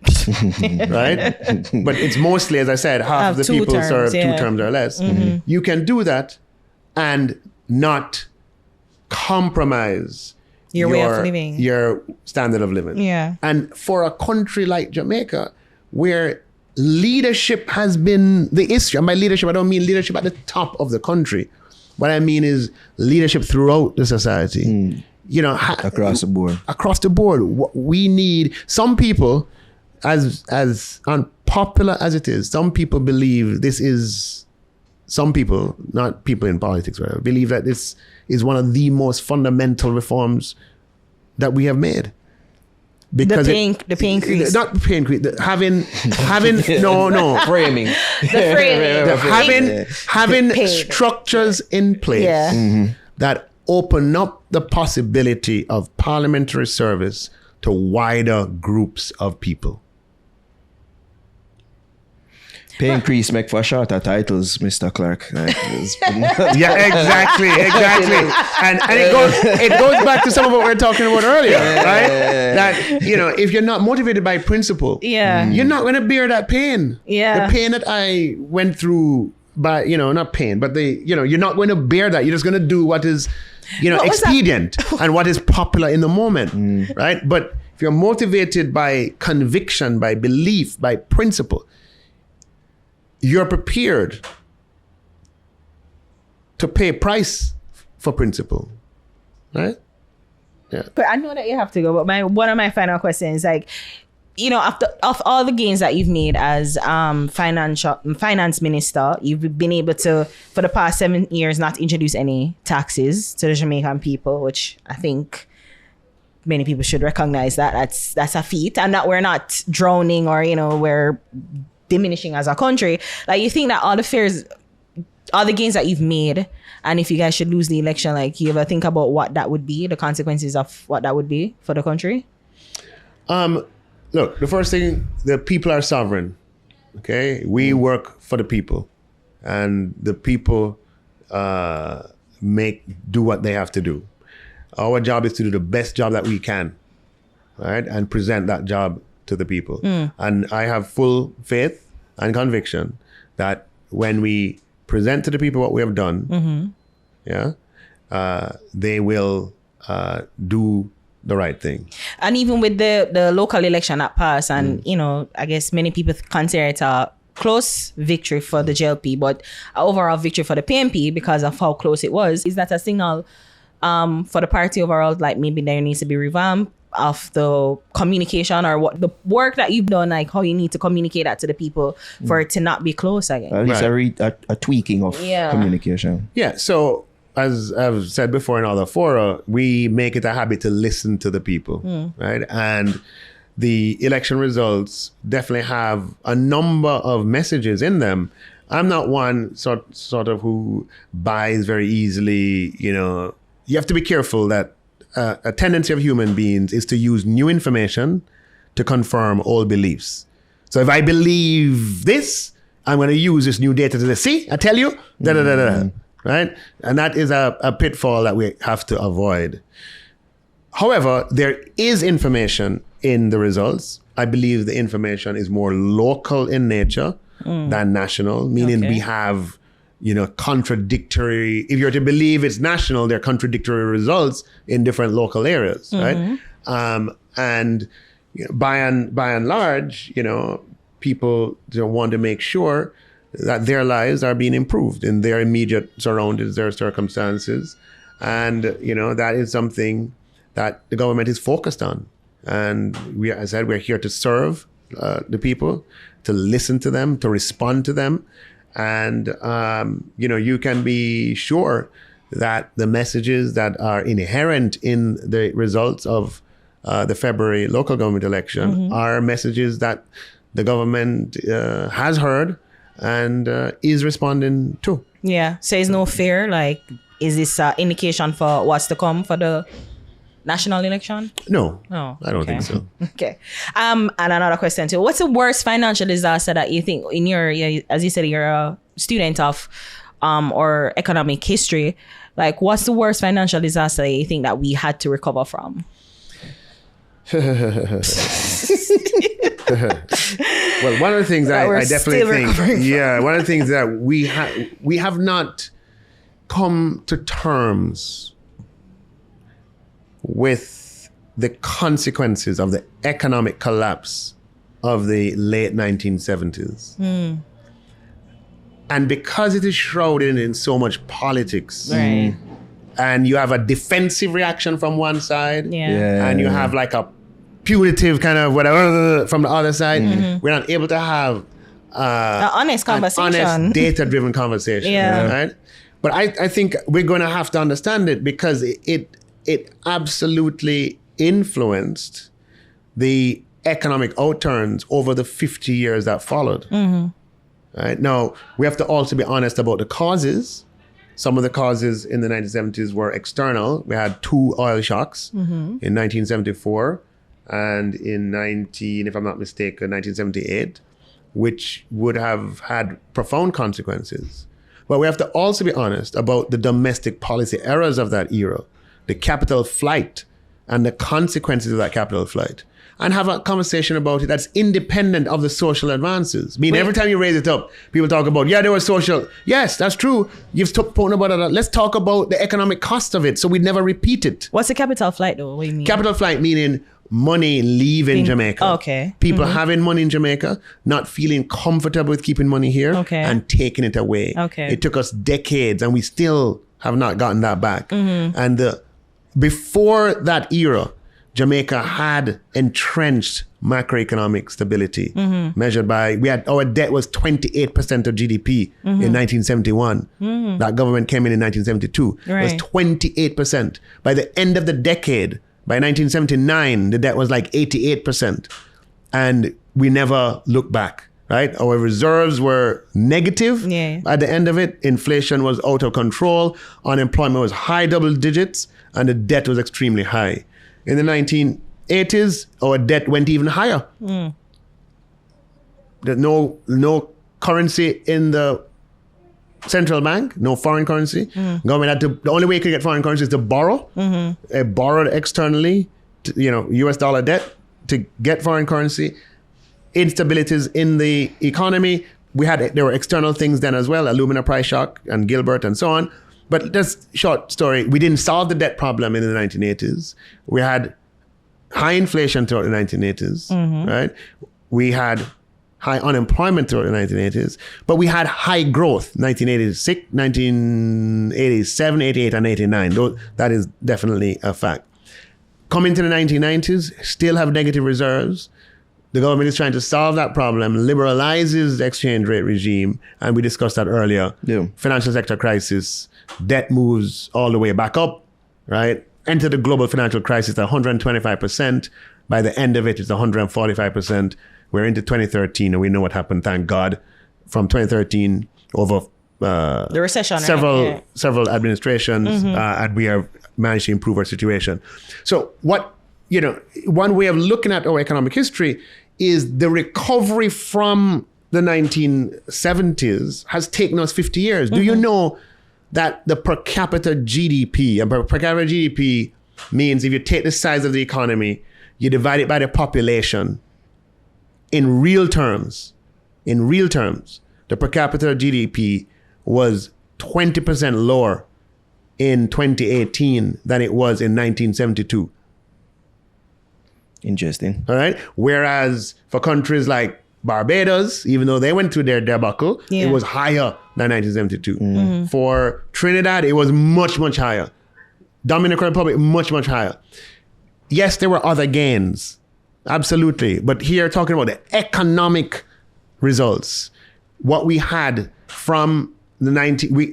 right? But it's mostly, as I said, half of the people serve 2 terms or less. You can do that and not compromise your way of living, your standard of living. Yeah. And for a country like Jamaica, where leadership has been the issue. And by leadership, I don't mean leadership at the top of the country. What I mean is leadership throughout the society. You know, across the board. Across the board, we need some people, as unpopular as it is. Some people believe this is. Some people, not people in politics, whatever, believe that this is one of the most fundamental reforms that we have made. Because the pay increase, not the pay increase. Having no framing, having structures in place that open up the possibility of parliamentary service to wider groups of people. Pay increase make for shorter titles, Mr. Clarke. Yeah, exactly. And it goes back to some of what we were talking about earlier, right? That, you know, if you're not motivated by principle, you're not going to bear that pain. Yeah. The pain that I went through by, you know, not pain, but you're not going to bear that. You're just going to do what is, you know, expedient and what is popular in the moment, right? But if you're motivated by conviction, by belief, by principle, you're prepared to pay a price for principle, right? Yeah. But I know that you have to go. But one of my final questions, like, you know, of all the gains that you've made as finance minister, you've been able to, for the past 7 years, not introduce any taxes to the Jamaican people, which I think many people should recognize that that's a feat, and that we're not drowning or, you know, we're diminishing as a country. Like, you think that all the gains that you've made, and if you guys should lose the election, like, you ever think about what that would be, the consequences of what that would be for the country? Look, the first thing, the people are sovereign. Okay, we work for the people, and the people do what they have to do. Our job is to do the best job that we can, right, and present that job to the people. And I have full faith and conviction that when we present to the people what we have done, they will do the right thing. And even with the local election that passed, and you know, I guess many people consider it a close victory for the JLP, but an overall victory for the PNP because of how close it was. Is that a signal for the party overall, like maybe there needs to be revamp of the communication, or what the work that you've done, like how you need to communicate that to the people for it to not be close again? At least a tweaking of communication. Yeah, so as I've said before in other fora, we make it a habit to listen to the people, right? And the election results definitely have a number of messages in them. I'm not one sort of who buys very easily, you know. You have to be careful that a tendency of human beings is to use new information to confirm old beliefs. So if I believe this, I'm going to use this new data to say, see, I tell you, right? And that is a pitfall that we have to avoid. However, there is information in the results. I believe the information is more local in nature than national, meaning we have, you know, contradictory, if you're to believe it's national, there are contradictory results in different local areas, right? And you know, by and large, you know, people want to make sure that their lives are being improved in their immediate surroundings, their circumstances. And, you know, that is something that the government is focused on. And we, as I said, we're here to serve the people, to listen to them, to respond to them. And, you know, you can be sure that the messages that are inherent in the results of the February local government election are messages that the government has heard and is responding to. Yeah. So there's no fear, like, is this an indication for what's to come for the national election? No, I don't think so. Okay. And another question too. What's the worst financial disaster that you think in your, as you said, you're a student of or economic history, like what's the worst financial disaster that you think that we had to recover from? Well, one of the things that I definitely think, one of the things that we have not come to terms with the consequences of the economic collapse of the late 1970s. And because it is shrouded in so much politics, Right. and you have a defensive reaction from one side, and you have like a punitive kind of whatever from the other side, we're not able to have An honest conversation. an honest, data-driven conversation. Right? But I think we're going to have to understand it, because it absolutely influenced the economic outturns over the 50 years that followed. Right? Now, we have to also be honest about the causes. Some of the causes in the 1970s were external. We had 2 oil shocks in 1974 and in 1978, which would have had profound consequences. But we have to also be honest about the domestic policy errors of that era, the capital flight and the consequences of that capital flight, and have a conversation about it that's independent of the social advances. I mean, every time you raise it up, people talk about, there was social. Yes, that's true. You've spoken about it. Let's talk about the economic cost of it so we never repeat it. What's the capital flight though? What do you mean? Capital flight meaning money leaving Jamaica. Okay. People having money in Jamaica, not feeling comfortable with keeping money here, and taking it away. It took us decades and we still have not gotten that back. And before that era, Jamaica had entrenched macroeconomic stability, measured by, our debt was 28% of GDP in 1971. That government came in 1972. It was 28%. By the end of the decade, by 1979, the debt was like 88%. And we never looked back, right? Our reserves were negative at the end of it. Inflation was out of control. Unemployment was high double digits. And the debt was extremely high. In the 1980s, our debt went even higher. There's no currency in the central bank, no foreign currency. Government had to, the only way you could get foreign currency is to borrow. Borrowed externally, US dollar debt to get foreign currency. Instabilities in the economy. There were external things then as well, alumina price shock and Gilbert and so on. But just short story, we didn't solve the debt problem in the 1980s. We had high inflation throughout the 1980s, right? We had high unemployment throughout the 1980s, but we had high growth, 1986, 1987, 88, and 89. That is definitely a fact. Coming to the 1990s, still have negative reserves. The government is trying to solve that problem, liberalizes the exchange rate regime, and we discussed that earlier. Financial sector crisis, debt moves all the way back up, right? Enter the global financial crisis at 125%. By the end of it, it's 145%. We're into 2013, and we know what happened, thank God. From 2013 over the recession, several administrations, and we have managed to improve our situation. So one way of looking at our economic history is the recovery from the 1970s has taken us 50 years. Do you know that the per capita GDP, and per capita GDP means if you take the size of the economy, you divide it by the population, in real terms, the per capita GDP was 20% lower in 2018 than it was in 1972. Interesting. All right. Whereas for countries like Barbados, even though they went through their debacle, it was higher than 1972. For Trinidad, it was much, much higher. Dominican Republic, much, much higher. Yes, there were other gains. Absolutely. But here, talking about the economic results, what we had from the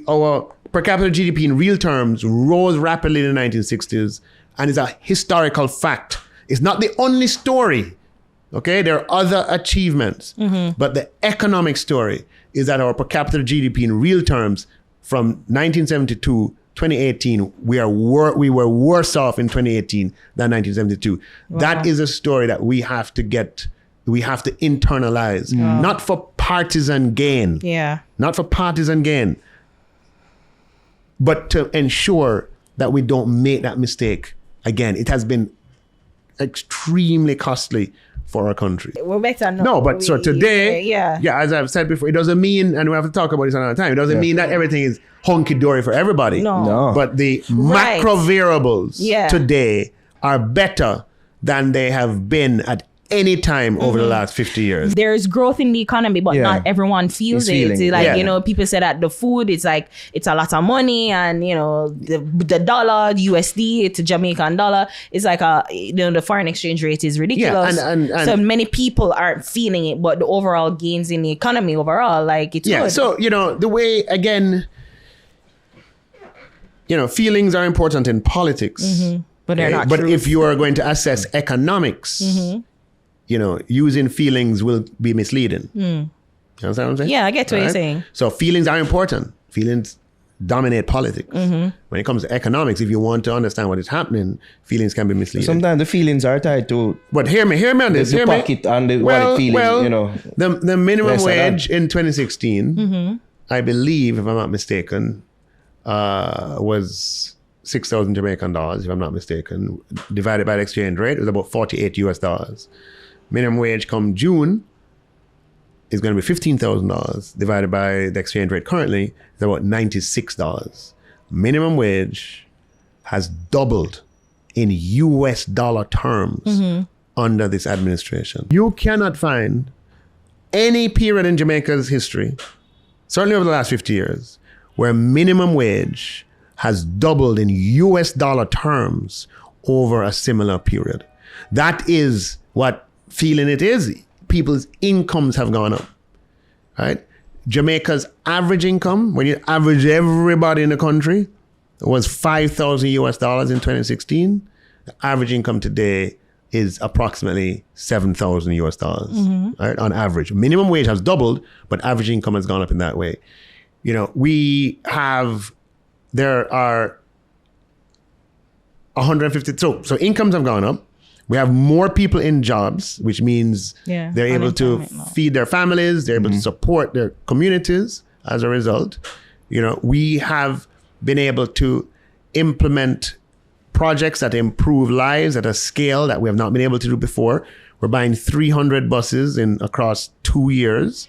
our per capita GDP in real terms rose rapidly in the 1960s and is a historical fact. It's not the only story. Okay, there are other achievements, but the economic story is that our per capita GDP in real terms from 1972, 2018, we were worse off in 2018 than 1972. Wow. That is a story that we have to internalize, not for partisan gain. Not for partisan gain, but to ensure that we don't make that mistake again. It has been extremely costly for our country. We're better now. No, but so today, as I've said before, it doesn't mean, and we have to talk about this another time, it doesn't mean that everything is hunky-dory for everybody. No. But the macro variables today are better than they have been at any time over the last 50 years. There's growth in the economy, but not everyone feels it. It's like, you know, people say that the food, it's like, it's a lot of money, and, you know, the dollar, USD, it's a Jamaican dollar. It's like, you know, the foreign exchange rate is ridiculous. And so many people aren't feeling it, but the overall gains in the economy overall, like, it's good. So, you know, the way, again, you know, feelings are important in politics. But they're not But true. if you are going to assess economics, you know, using feelings will be misleading. You understand what I'm saying? Yeah, I get what you're saying. So feelings are important. Feelings dominate politics. When it comes to economics, if you want to understand what is happening, feelings can be misleading. Sometimes the feelings are tied to. But hear me on this. The pocket and the what it feeling, you know. The minimum wage in 2016, I believe, if I'm not mistaken, was 6,000 Jamaican dollars, if I'm not mistaken, divided by the exchange rate, it was about $48. Minimum wage come June is going to be $15,000, divided by the exchange rate currently is about $96. Minimum wage has doubled in US dollar terms under this administration. You cannot find any period in Jamaica's history, certainly over the last 50 years, where minimum wage has doubled in US dollar terms over a similar period. That is what feeling it is. People's incomes have gone up, right? Jamaica's average income, when you average everybody in the country, was $5,000 US dollars in 2016. The average income today is approximately $7,000 US dollars, right? On average. Minimum wage has doubled, but average income has gone up in that way. You know, there are 150, so incomes have gone up. We have more people in jobs, which means they're able to feed their families, they're able to support their communities as a result. You know, we have been able to implement projects that improve lives at a scale that we have not been able to do before. We're buying 300 buses across 2 years.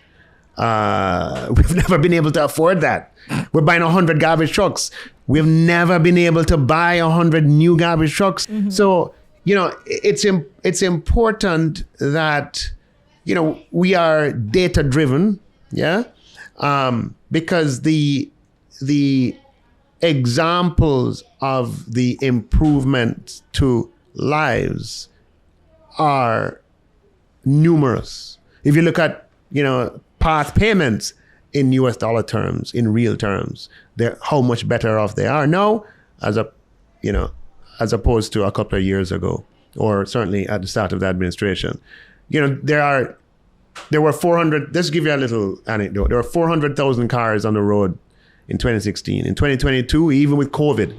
We've never been able to afford that. We're buying 100 garbage trucks. We've never been able to buy 100 new garbage trucks. So, you know, it's important that, you know, we are data driven, because the examples of the improvement to lives are numerous. If you look at, you know, past payments in US dollar terms, in real terms, they're how much better off they are now as opposed to a couple of years ago, or certainly at the start of the administration. You know, there were 400, let's give you a little anecdote. There were 400,000 cars on the road in 2016. In 2022, even with COVID,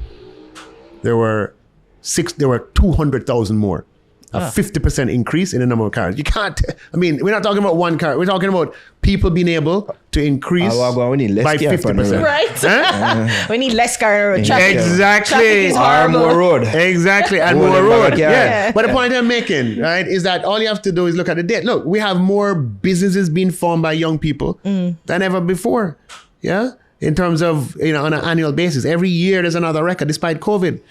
there were 200,000 more. A 50% increase in the number of cars. You can't, I mean, we're not talking about one car. We're talking about people being able to increase by 50%. Right? Huh? We need less car road traffic. Exactly. Traffic is horrible. More road. Exactly. And more road. Yeah. But the point I'm making, right, is that all you have to do is look at the data. Look, we have more businesses being formed by young people than ever before. Yeah. In terms of, you know, on an annual basis. Every year there's another record despite COVID.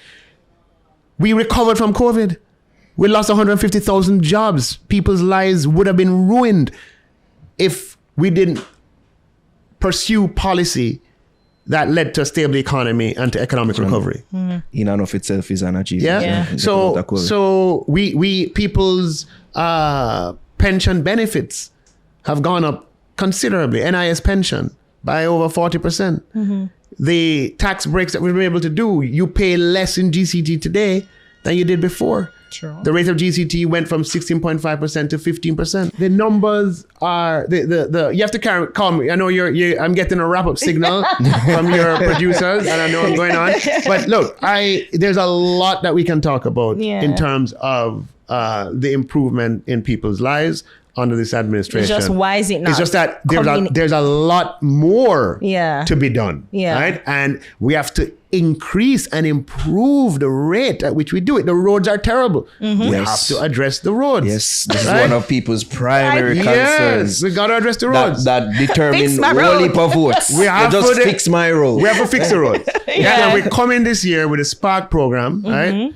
We recovered from COVID. We lost 150,000 jobs. People's lives would have been ruined if we didn't pursue policy that led to a stable economy and to economic recovery. In and of itself is an achievement. Yeah. So we people's pension benefits have gone up considerably. NIS pension by over 40%. The tax breaks that we've been able to do, you pay less in GCT today than you did before. True. The rate of GCT went from 16.5% to 15%. The numbers are you have to call me. I know I'm getting a wrap-up signal from your producers, and I know what's going on. But look, there's a lot that we can talk about in terms of the improvement in people's lives under this administration. It's just why is it not? It's just that there's a lot more to be done. Yeah. Right? And we have to increase and improve the rate at which we do it. The roads are terrible. We have to address the roads. Yes, this is one of people's primary concerns. Yes, we got to address the roads. That determine my the road. whole heap of votes. We have just to fix my road. We have to fix the roads. And we're coming this year with a Spark program, right?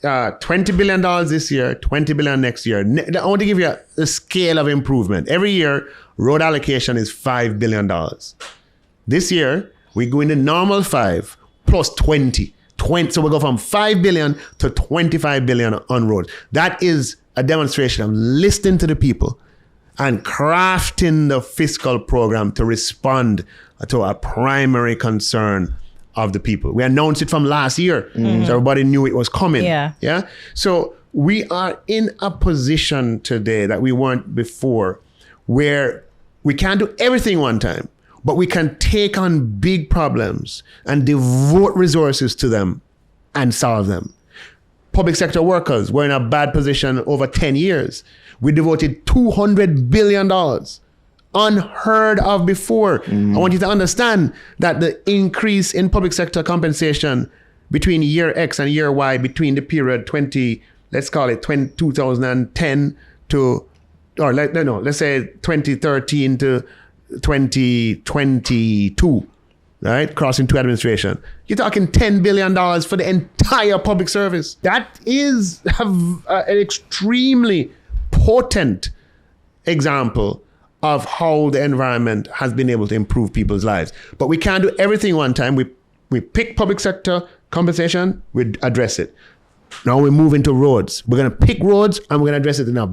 $20 billion this year, $20 billion next year. I want to give you a scale of improvement. Every year, road allocation is $5 billion. This year, we go into normal 5 plus 20. So we go from 5 billion to 25 billion on roads. That is a demonstration of listening to the people and crafting the fiscal program to respond to a primary concern of the people. We announced it from last year, so everybody knew it was coming. Yeah. So we are in a position today that we weren't before, where we can't do everything one time, but we can take on big problems and devote resources to them and solve them. Public sector workers were in a bad position over 10 years. We devoted $200 billion. Unheard of before. I want you to understand that the increase in public sector compensation between year X and year Y, between the period 2010 to, or let's say 2013 to 2022, right? Crossing 2 administration. You're talking $10 billion for the entire public service. That is an extremely potent example of how the environment has been able to improve people's lives. But we can't do everything one time. We pick public sector compensation, we address it. Now we move into roads. We're going to pick roads and we're going to address it in a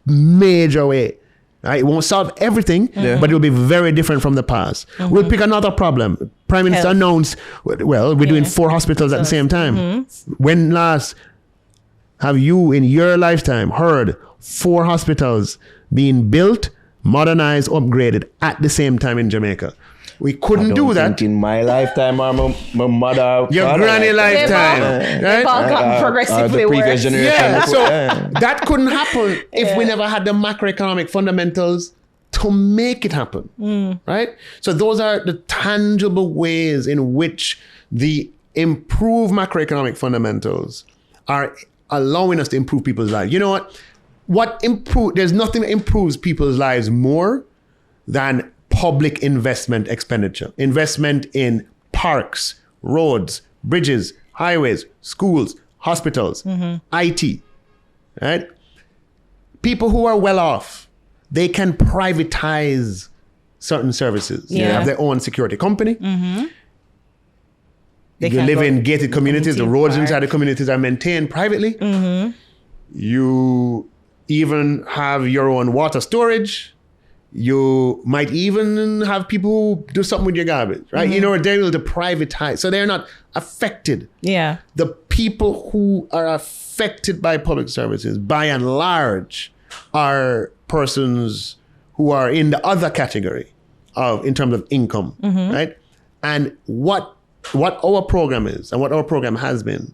major way. Right? It won't solve everything, but it'll be very different from the past. We'll pick another problem. Prime Minister announced, well, we're doing 4 hospitals at the same time. When last have you in your lifetime heard 4 hospitals being built, modernized, upgraded at the same time in Jamaica? We couldn't do that in my lifetime or my mother. Your granny lifetime. They've all gotten progressively worse. Yeah, so that couldn't happen if we never had the macroeconomic fundamentals to make it happen. Right? So those are the tangible ways in which the improved macroeconomic fundamentals are allowing us to improve people's lives. You know what? There's nothing that improves people's lives more than public investment expenditure. Investment in parks, roads, bridges, highways, schools, hospitals, IT, right? People who are well off, they can privatize certain services. They have their own security company. If you live in gated communities, the roads inside the communities are maintained privately. You even have your own water storage. You might even have people who do something with your garbage, right? You know, they're able to privatize. So they're not affected. Yeah. The people who are affected by public services, by and large, are persons who are in the other category in terms of income, right? And what our program is and what our program has been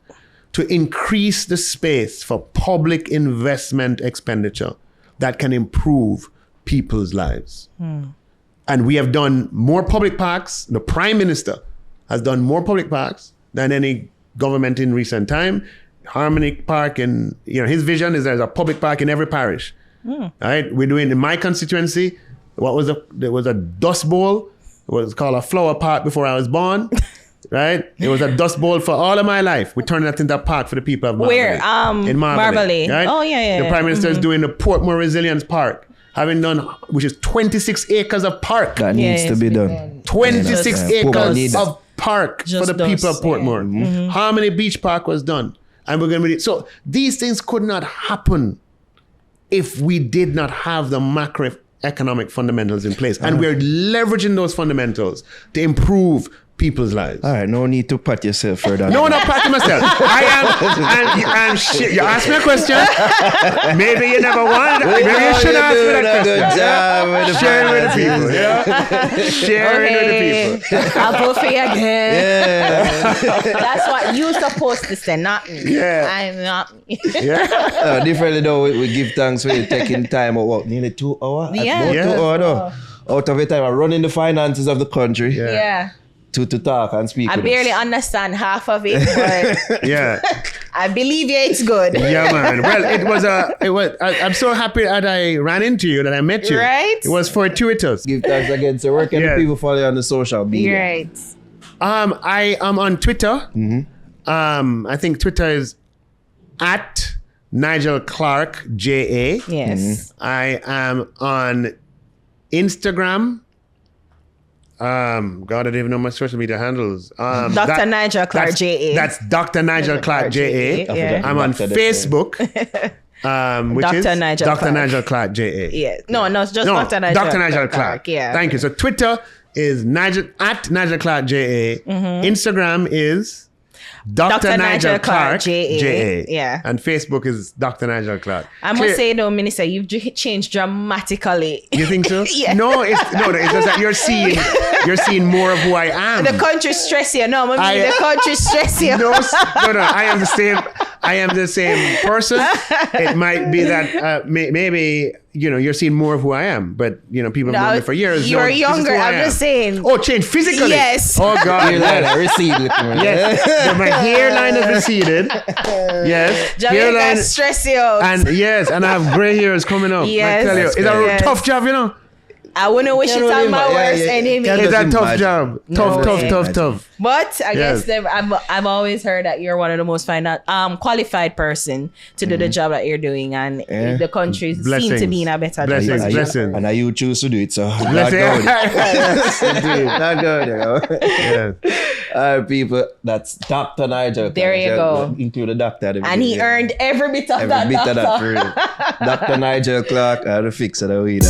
to increase the space for public investment expenditure that can improve people's lives. And we have done more public parks. The Prime Minister has done more public parks than any government in recent time. Harmony Park, and his vision is there's a public park in every parish. Right? We're doing in my constituency. There was a dust bowl. It was called a flower park before I was born. Right? It was a dust bowl for all of my life. We turned that into a park for the people of Marbley. Where? In Marbley. Right? Oh, yeah. The Prime Minister is doing the Portmore Resilience Park, which is 26 acres of park. That needs to be done. 26 acres of park for the people of Portmore. Harmony Beach Park was done. And we're going to be... So these things could not happen if we did not have the macroeconomic fundamentals in place. And we're leveraging those fundamentals to improve people's lives. All right, no need to pat yourself further. No, not patting myself. I'm shit. You asked me a question. Maybe you never wanted. Maybe you should ask me that question. Share it with the people. Share it with the people. I'll vote for you again. That's what you're supposed to say, not me. I'm not me. Differently though, we give thanks for you taking time out, nearly 2 hours? About 2 hours. Out of your time, running the finances of the country. To talk and speak. I barely understand half of it, but I believe it's good. Yeah, man. Well, I'm so happy that I ran into you, that I met you. Right? It was fortuitous. Give thanks again. So where can the people follow you on the social media? Right. I am on Twitter. I think Twitter is at Nigel Clarke, JA. Yes. I am on Instagram. God, I don't even know my social media handles. Dr. Nigel Clarke, JA. That's Dr. Nigel Clarke, JA. Yeah. I'm on Facebook. Which Dr. is Nigel Dr. Clarke. Nigel Clarke, JA. Yeah. No, it's just Dr. Nigel Clarke. Yeah. Thank you. So Twitter is Nigel Clarke, JA. Instagram is Dr. Nigel Clarke, JA. Yeah. And Facebook is Dr. Nigel Clarke. I must say though, Minister, you've changed dramatically. You think so? Yeah. No, it's just that you're seeing more of who I am. The country stress you. No, the country stress you. No, I am the same. I am the same person. It might be that maybe you're seeing more of who I am, but people have known me for years. You're younger. I'm just saying. Oh, change physically. Yes. Oh God. Hairline receded. Yes. My hairline has receded. Yes. Jamaica stress you out. And I have gray hairs coming up. Yes. I tell you, it's a tough job, I wouldn't wish it on my worst enemy. It's a tough job. Tough. But I guess I've always heard that you're one of the most qualified person to do the job that you're doing, and the country seems to be in a better Blessings. And you choose to do it, so Blessings. not good. Yes. All right, people, that's Dr. Nigel. There you go. Include the doctor. And he earned every bit of that. Dr. Nigel Clarke, the fix of the weed.